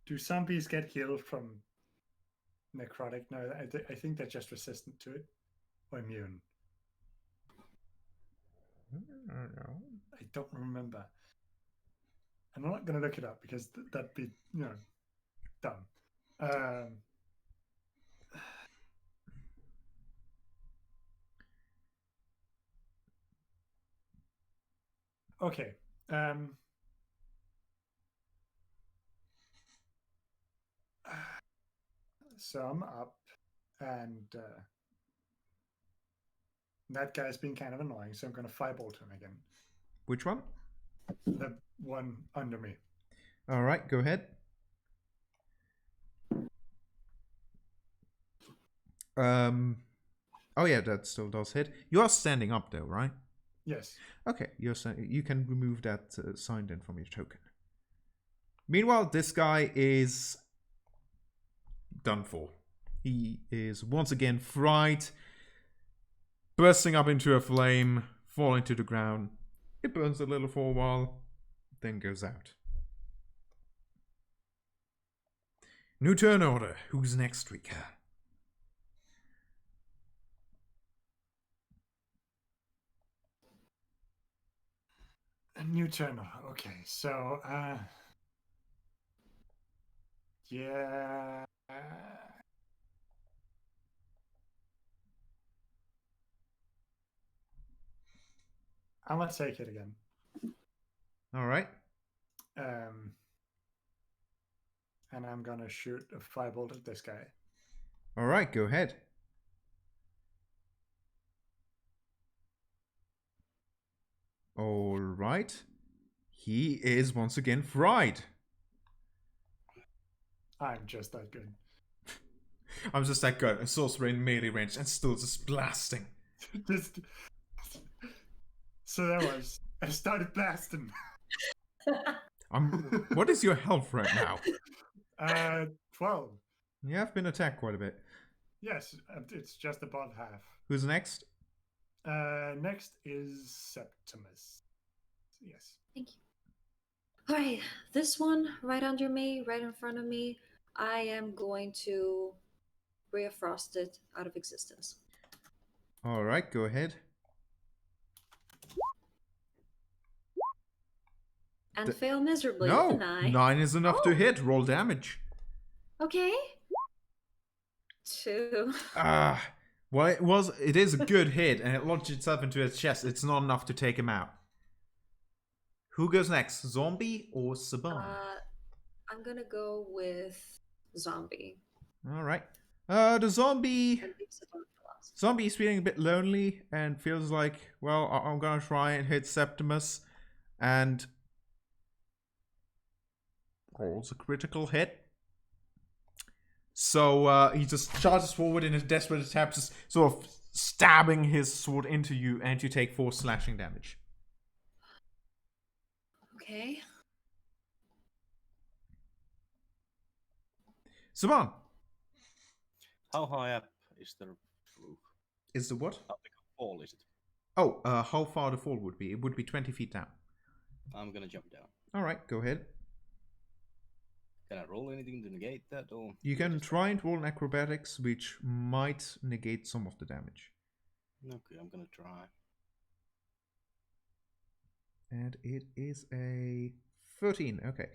do zombies get healed from necrotic? No, I think they're just resistant to it or immune. I don't know. I don't remember. I'm not gonna look it up because that'd be dumb. Okay. So I'm up, and that guy's been kind of annoying, so I'm going to firebolt him again. Which one? The one under me. Alright, go ahead. Oh yeah, that still does hit. You are standing up though, right? Yes. Okay, you can remove that sign then from your token. Meanwhile, this guy is done for. He is once again fried, bursting up into a flame, falling to the ground. It burns a little for a while, then goes out. New turn order. Who's next, Rika? A new turn. Okay, so yeah. I'm gonna take it again. All right. And I'm gonna shoot a firebolt at this guy. All right, go ahead. All right. He is once again fried. I'm just that good. I'm just that good. A sorcerer in melee range and still just blasting. Just so that was. I started blasting. What is your health right now? 12. You have been attacked quite a bit. Yes, it's just above half. Who's next? Next is Septimus. Yes. Thank you. All right, this one right under me, right in front of me, I am going to Ray of Frost it out of existence. All right, go ahead. And fail miserably No, with a 9. 9 is enough to Oh. hit. Roll damage. Okay. 2. Well, it is a good hit, and it launched itself into his chest. It's not enough to take him out. Who goes next, Zombie or Saban? I'm gonna go with Zombie. All right. The zombie. And leave Saban for last. Zombie is feeling a bit lonely and feels like, well, I'm gonna try and hit Septimus, and rolls a critical hit. So he just charges forward in a desperate attempt, just sort of stabbing his sword into you, and you take 4 slashing damage. Okay. Saban, How high up is the roof? is the what? How big a fall is it? Oh, how far the fall would be? It would be 20 feet down. I'm gonna jump down. All right, go ahead. Can I roll anything to negate that, or You can try and roll an acrobatics, which might negate some of the damage. Okay, I'm gonna try. And it is a 13. Okay.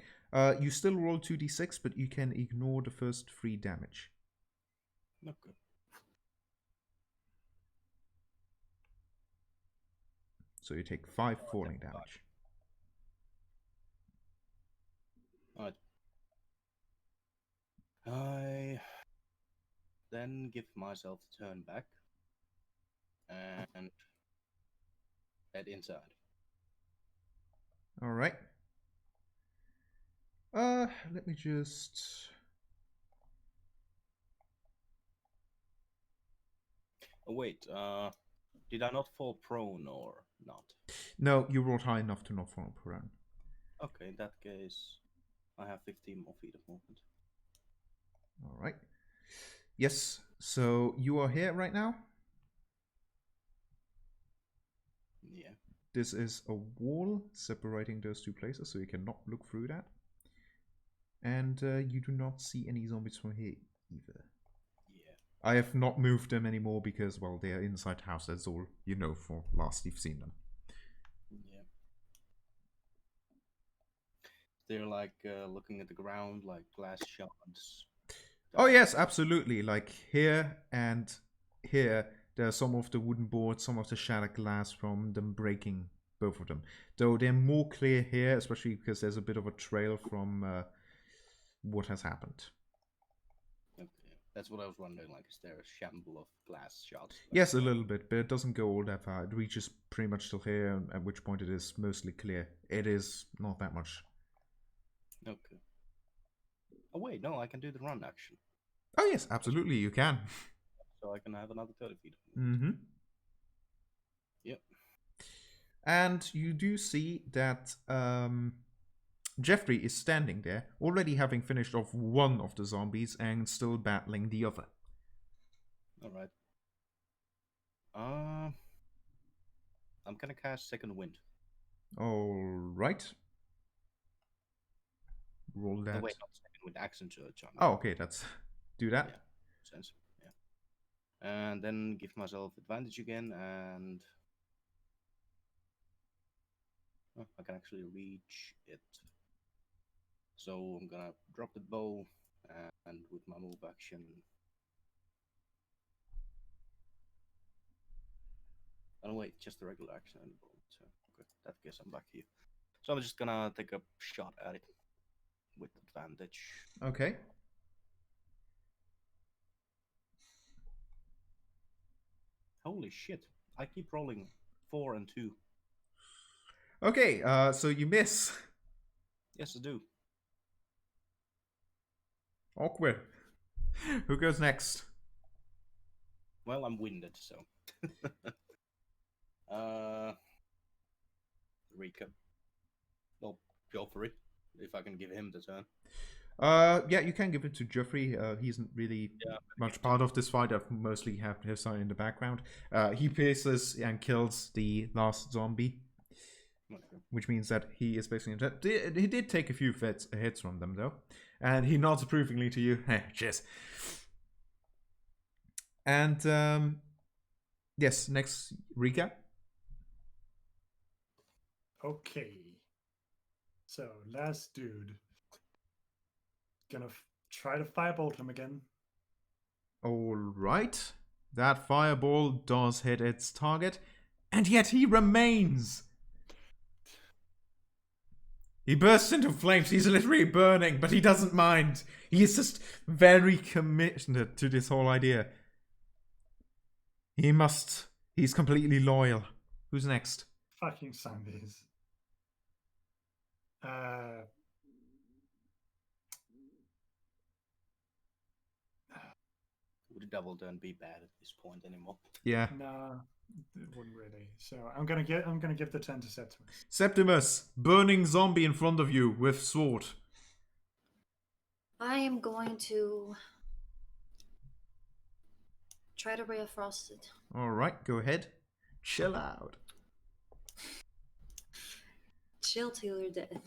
You still roll 2d6, but you can ignore the first 3 damage. Okay. So you take 5 falling damage. Alright. I then give myself the turn back and head inside. All right. Let me just... Oh wait, did I not fall prone or not? No, you rolled high enough to not fall prone. Okay, in that case, I have 15 more feet of movement. All right. Yes, so you are here right now. Yeah. This is a wall separating those 2 places, so you cannot look through that. And you do not see any zombies from here either. Yeah. I have not moved them anymore because, well, they are inside house. That's all you know for last you've seen them. Yeah. They're like looking at the ground like glass shards. Oh yes, absolutely. Like here and here, there are some of the wooden boards, some of the shattered glass from them breaking, both of them. Though they're more clear here, especially because there's a bit of a trail from what has happened. Okay. That's what I was wondering. Like, is there a shamble of glass shards? Yes, a little bit, but it doesn't go all that far. It reaches pretty much till here, at which point it is mostly clear. It is not that much. Okay. Oh wait, no, I can do the run action. Oh yes, absolutely, you can. so I can have another 30 feet. Mm-hmm. Yep. And you do see that Jeffrey is standing there, already having finished off one of the zombies and still battling the other. Alright. I'm gonna cast Second Wind. Alright. Roll that. No, wait, not Second Wind, Action Surge. Oh, okay, let's do that. Yeah. Sense. Yeah. And then give myself advantage again, and I can actually reach it. So I'm gonna drop the bow, and with my move action, oh wait, just the regular action and the bow. So okay, that guess I'm back here. So I'm just gonna take a shot at it with advantage. Okay. Holy shit! I keep rolling 4 and 2. Okay, so you miss. Yes, I do. Awkward. Who goes next? Well, I'm winded, so. Rika. Well, go for it. If I can give him the turn. Yeah, you can give it to Jeffrey. He isn't really much part of this fight. I've mostly have his side in the background. He pierces and kills the last zombie, which means that he is basically. He did take a few hits from them though, and he nods approvingly to you. Cheers. And yes, next Rika. Okay. So, last dude. Gonna try to firebolt him again. Alright. That fireball does hit its target, and yet he remains. He bursts into flames. He's literally burning, but he doesn't mind. He is just very committed to this whole idea. He's completely loyal. Who's next? Fucking zombies. Would a double turn be bad at this point anymore? Yeah. Nah, it wouldn't really. So I'm gonna give the 10 to Septimus. Septimus, burning zombie in front of you with sword. I am going to try to Ray of Frost it. Alright, go ahead. Chill out. Chill till you're dead.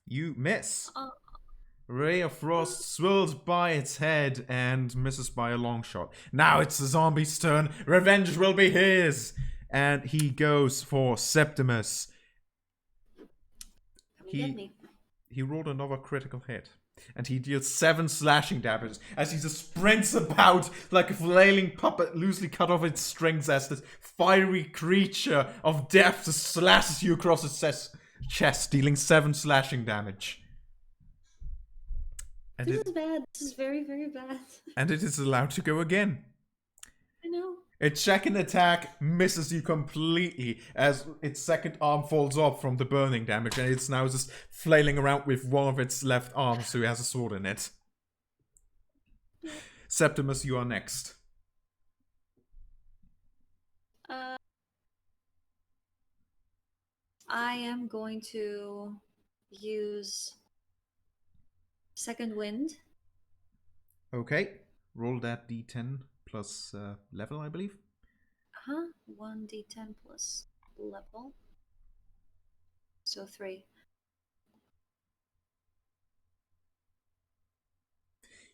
You miss. Ray of Frost swirls by its head and misses by a long shot. Now it's the zombie's turn. Revenge will be his. And he goes for Septimus. Get me. He rolled another critical hit. And he deals 7 slashing damage as he just sprints about like a flailing puppet loosely cut off its strings as this fiery creature of death just slashes you across its chest, dealing 7 slashing damage. And This is bad. This is very, very bad. And it is allowed to go again. I know. Its second attack misses you completely as its second arm falls off from the burning damage, and it's now just flailing around with one of its left arms, so it has a sword in it. Septimus, you are next. I am going to use Second Wind. Okay, roll that d10 plus level, I believe. 1d10 plus level. So 3.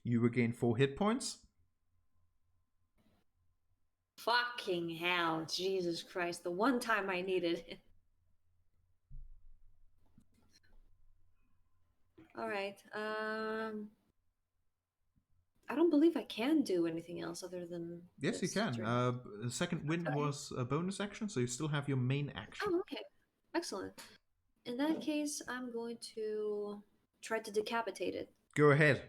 You regain 4 hit points. Fucking hell, Jesus Christ, the one time I needed it. Alright, I don't believe I can do anything else other than Yes, you this can. turn. Second wind Okay. was a bonus action, so you still have your main action. Oh, okay. Excellent. In that case, I'm going to try to decapitate it. Go ahead.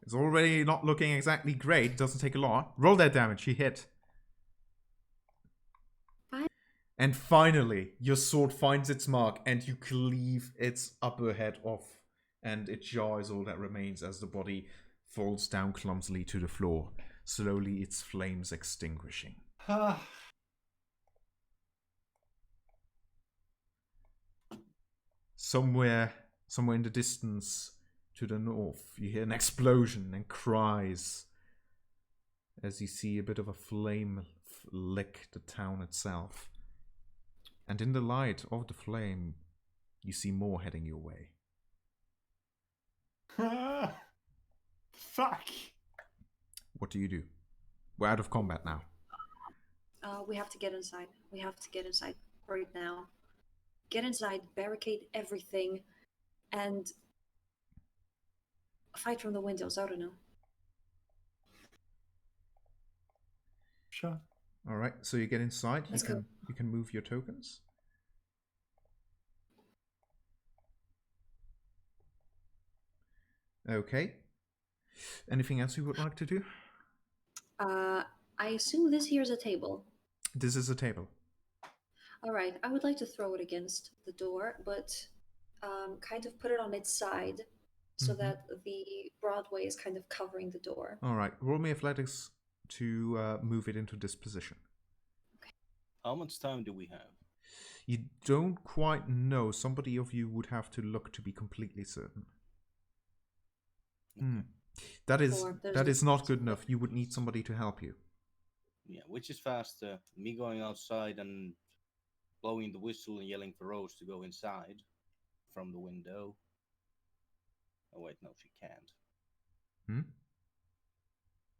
It's already not looking exactly great. It doesn't take a lot. Roll that damage. He hit. 5. And finally, your sword finds its mark and you cleave its upper head off. And its jaw is all that remains as the body falls down clumsily to the floor, slowly its flames extinguishing. Somewhere in the distance to the north, you hear an explosion and cries as you see a bit of a flame lick the town itself. And in the light of the flame, you see more heading your way. Fuck! What do? We're out of combat now. We have to get inside. We have to get inside right now. Get inside, barricade everything, and fight from the windows. I don't know. Sure. All right, so you get inside. Let's go. You can move your tokens. Okay. Anything else you would like to do? I assume this here is a table. This is a table. All right, I would like to throw it against the door, but kind of put it on its side so that the Broadway is kind of covering the door. All right, roll me athletics to move it into this position. How much time do we have? You don't quite know. Somebody of you would have to look to be completely certain. That is not good enough. You would need somebody to help you. Yeah, which is faster? Me going outside and blowing the whistle and yelling for Rose to go inside from the window. Oh wait, no, she can't.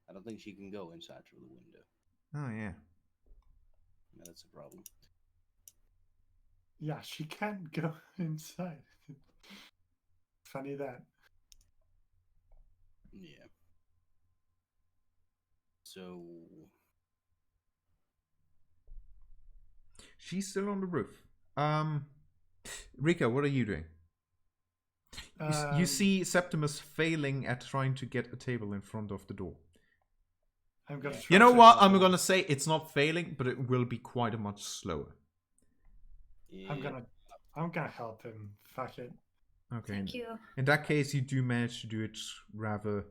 I don't think she can go inside through the window. Oh, yeah. Yeah, that's a problem. Yeah, she can't go inside. Funny that. Yeah. So... She's still on the roof. Rika, what are you doing? You see Septimus failing at trying to get a table in front of the door. I'm gonna. You know what? I'm gonna say it's not failing, but it will be quite much slower. Yeah. I'm gonna help him. Fuck it. Okay. Thank you. In that case, you do manage to do it rather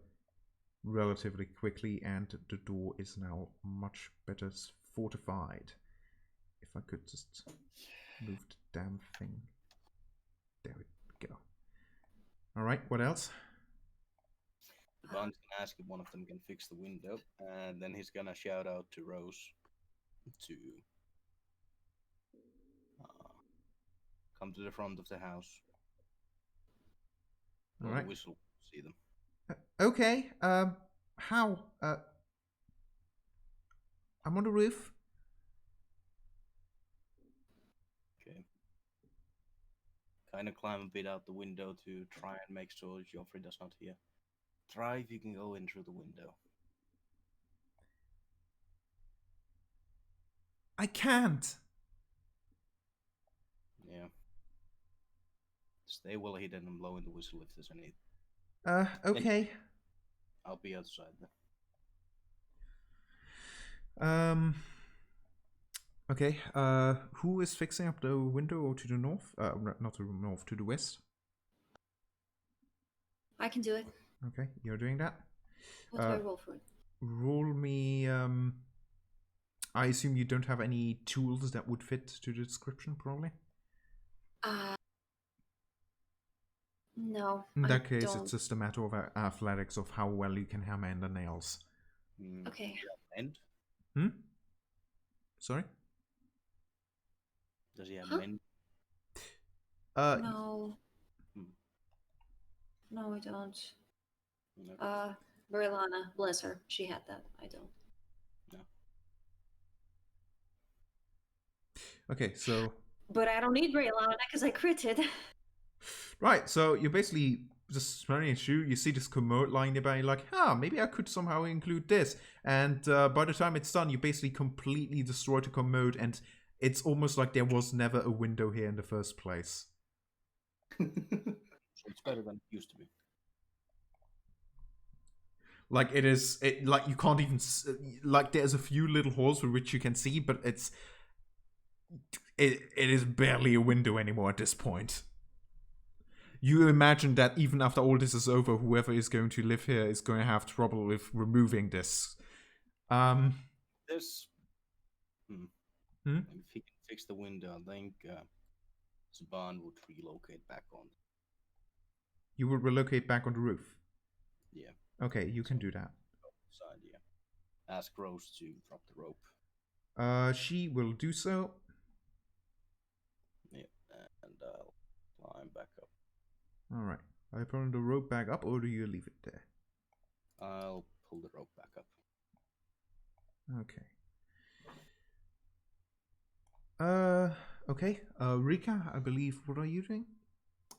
relatively quickly, and the door is now much better fortified. If I could just move the damn thing. There we go. All right, what else? Ivan's gonna ask if one of them can fix the window, and then he's gonna shout out to Rose to come to the front of the house. All right. Whistle, see them. Okay. How? I'm on the roof. Okay. Kind of climb a bit out the window to try and make sure Joffrey does not hear. Try if you can go in through the window. I can't. Yeah. Stay well hidden and blow in the whistle if there's any. Okay. I'll be outside then. Okay. Who is fixing up the window to the north? Not to the north, to the west. I can do it. Okay, you're doing that. What do I roll for it? Roll me. I assume you don't have any tools that would fit to the description, probably. No. In that I case, don't. it's just a matter of athletics of how well you can hammer in the nails. Okay. Mend? Sorry? Does he have Huh? mend? No. No, I don't. No. Kolyana, bless her. She had that. I don't. No. Okay, so... But I don't need Kolyana because I critted. Right, so you're basically just running a shoe, you see this commode lying nearby, you're like, maybe I could somehow include this. And by the time it's done, you basically completely destroyed the commode, and it's almost like there was never a window here in the first place. So it's better than it used to be. Like like you can't even, like there's a few little holes through which you can see, but it is barely a window anymore at this point. you imagine that even after all this is over, whoever is going to live here is going to have trouble with removing this. This. Hmm? If he can fix the window, I think Saban would relocate back on. You will relocate back on the roof. Yeah. Okay, you can do that. Side, yeah. Ask Rose to drop the rope. She will do so. Yeah, and I'll climb back up. All right. Are you pulling the rope back up, or do you leave it there? I'll pull the rope back up. Okay. Okay. Rika, I believe. What are you doing?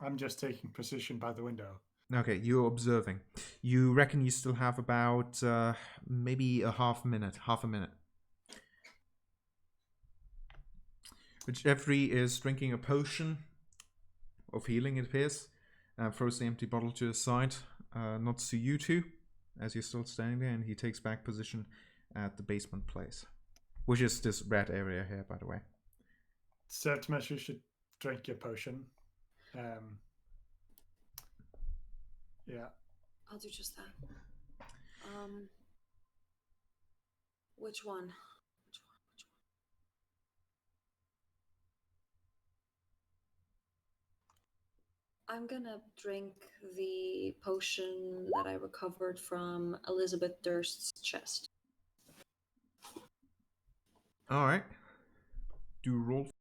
I'm just taking position by the window. Okay, you're observing. You reckon you still have about maybe a half a minute. Jeffrey is drinking a potion of healing, it appears. Throws the empty bottle to the side. Nods to you two as you're still standing there, and he takes back position at the basement place, which is this red area here, by the way. Septimus, you should drink your potion. Yeah. I'll do just that. Which one? I'm gonna drink the potion that I recovered from Elizabeth Durst's chest. All right. Do roll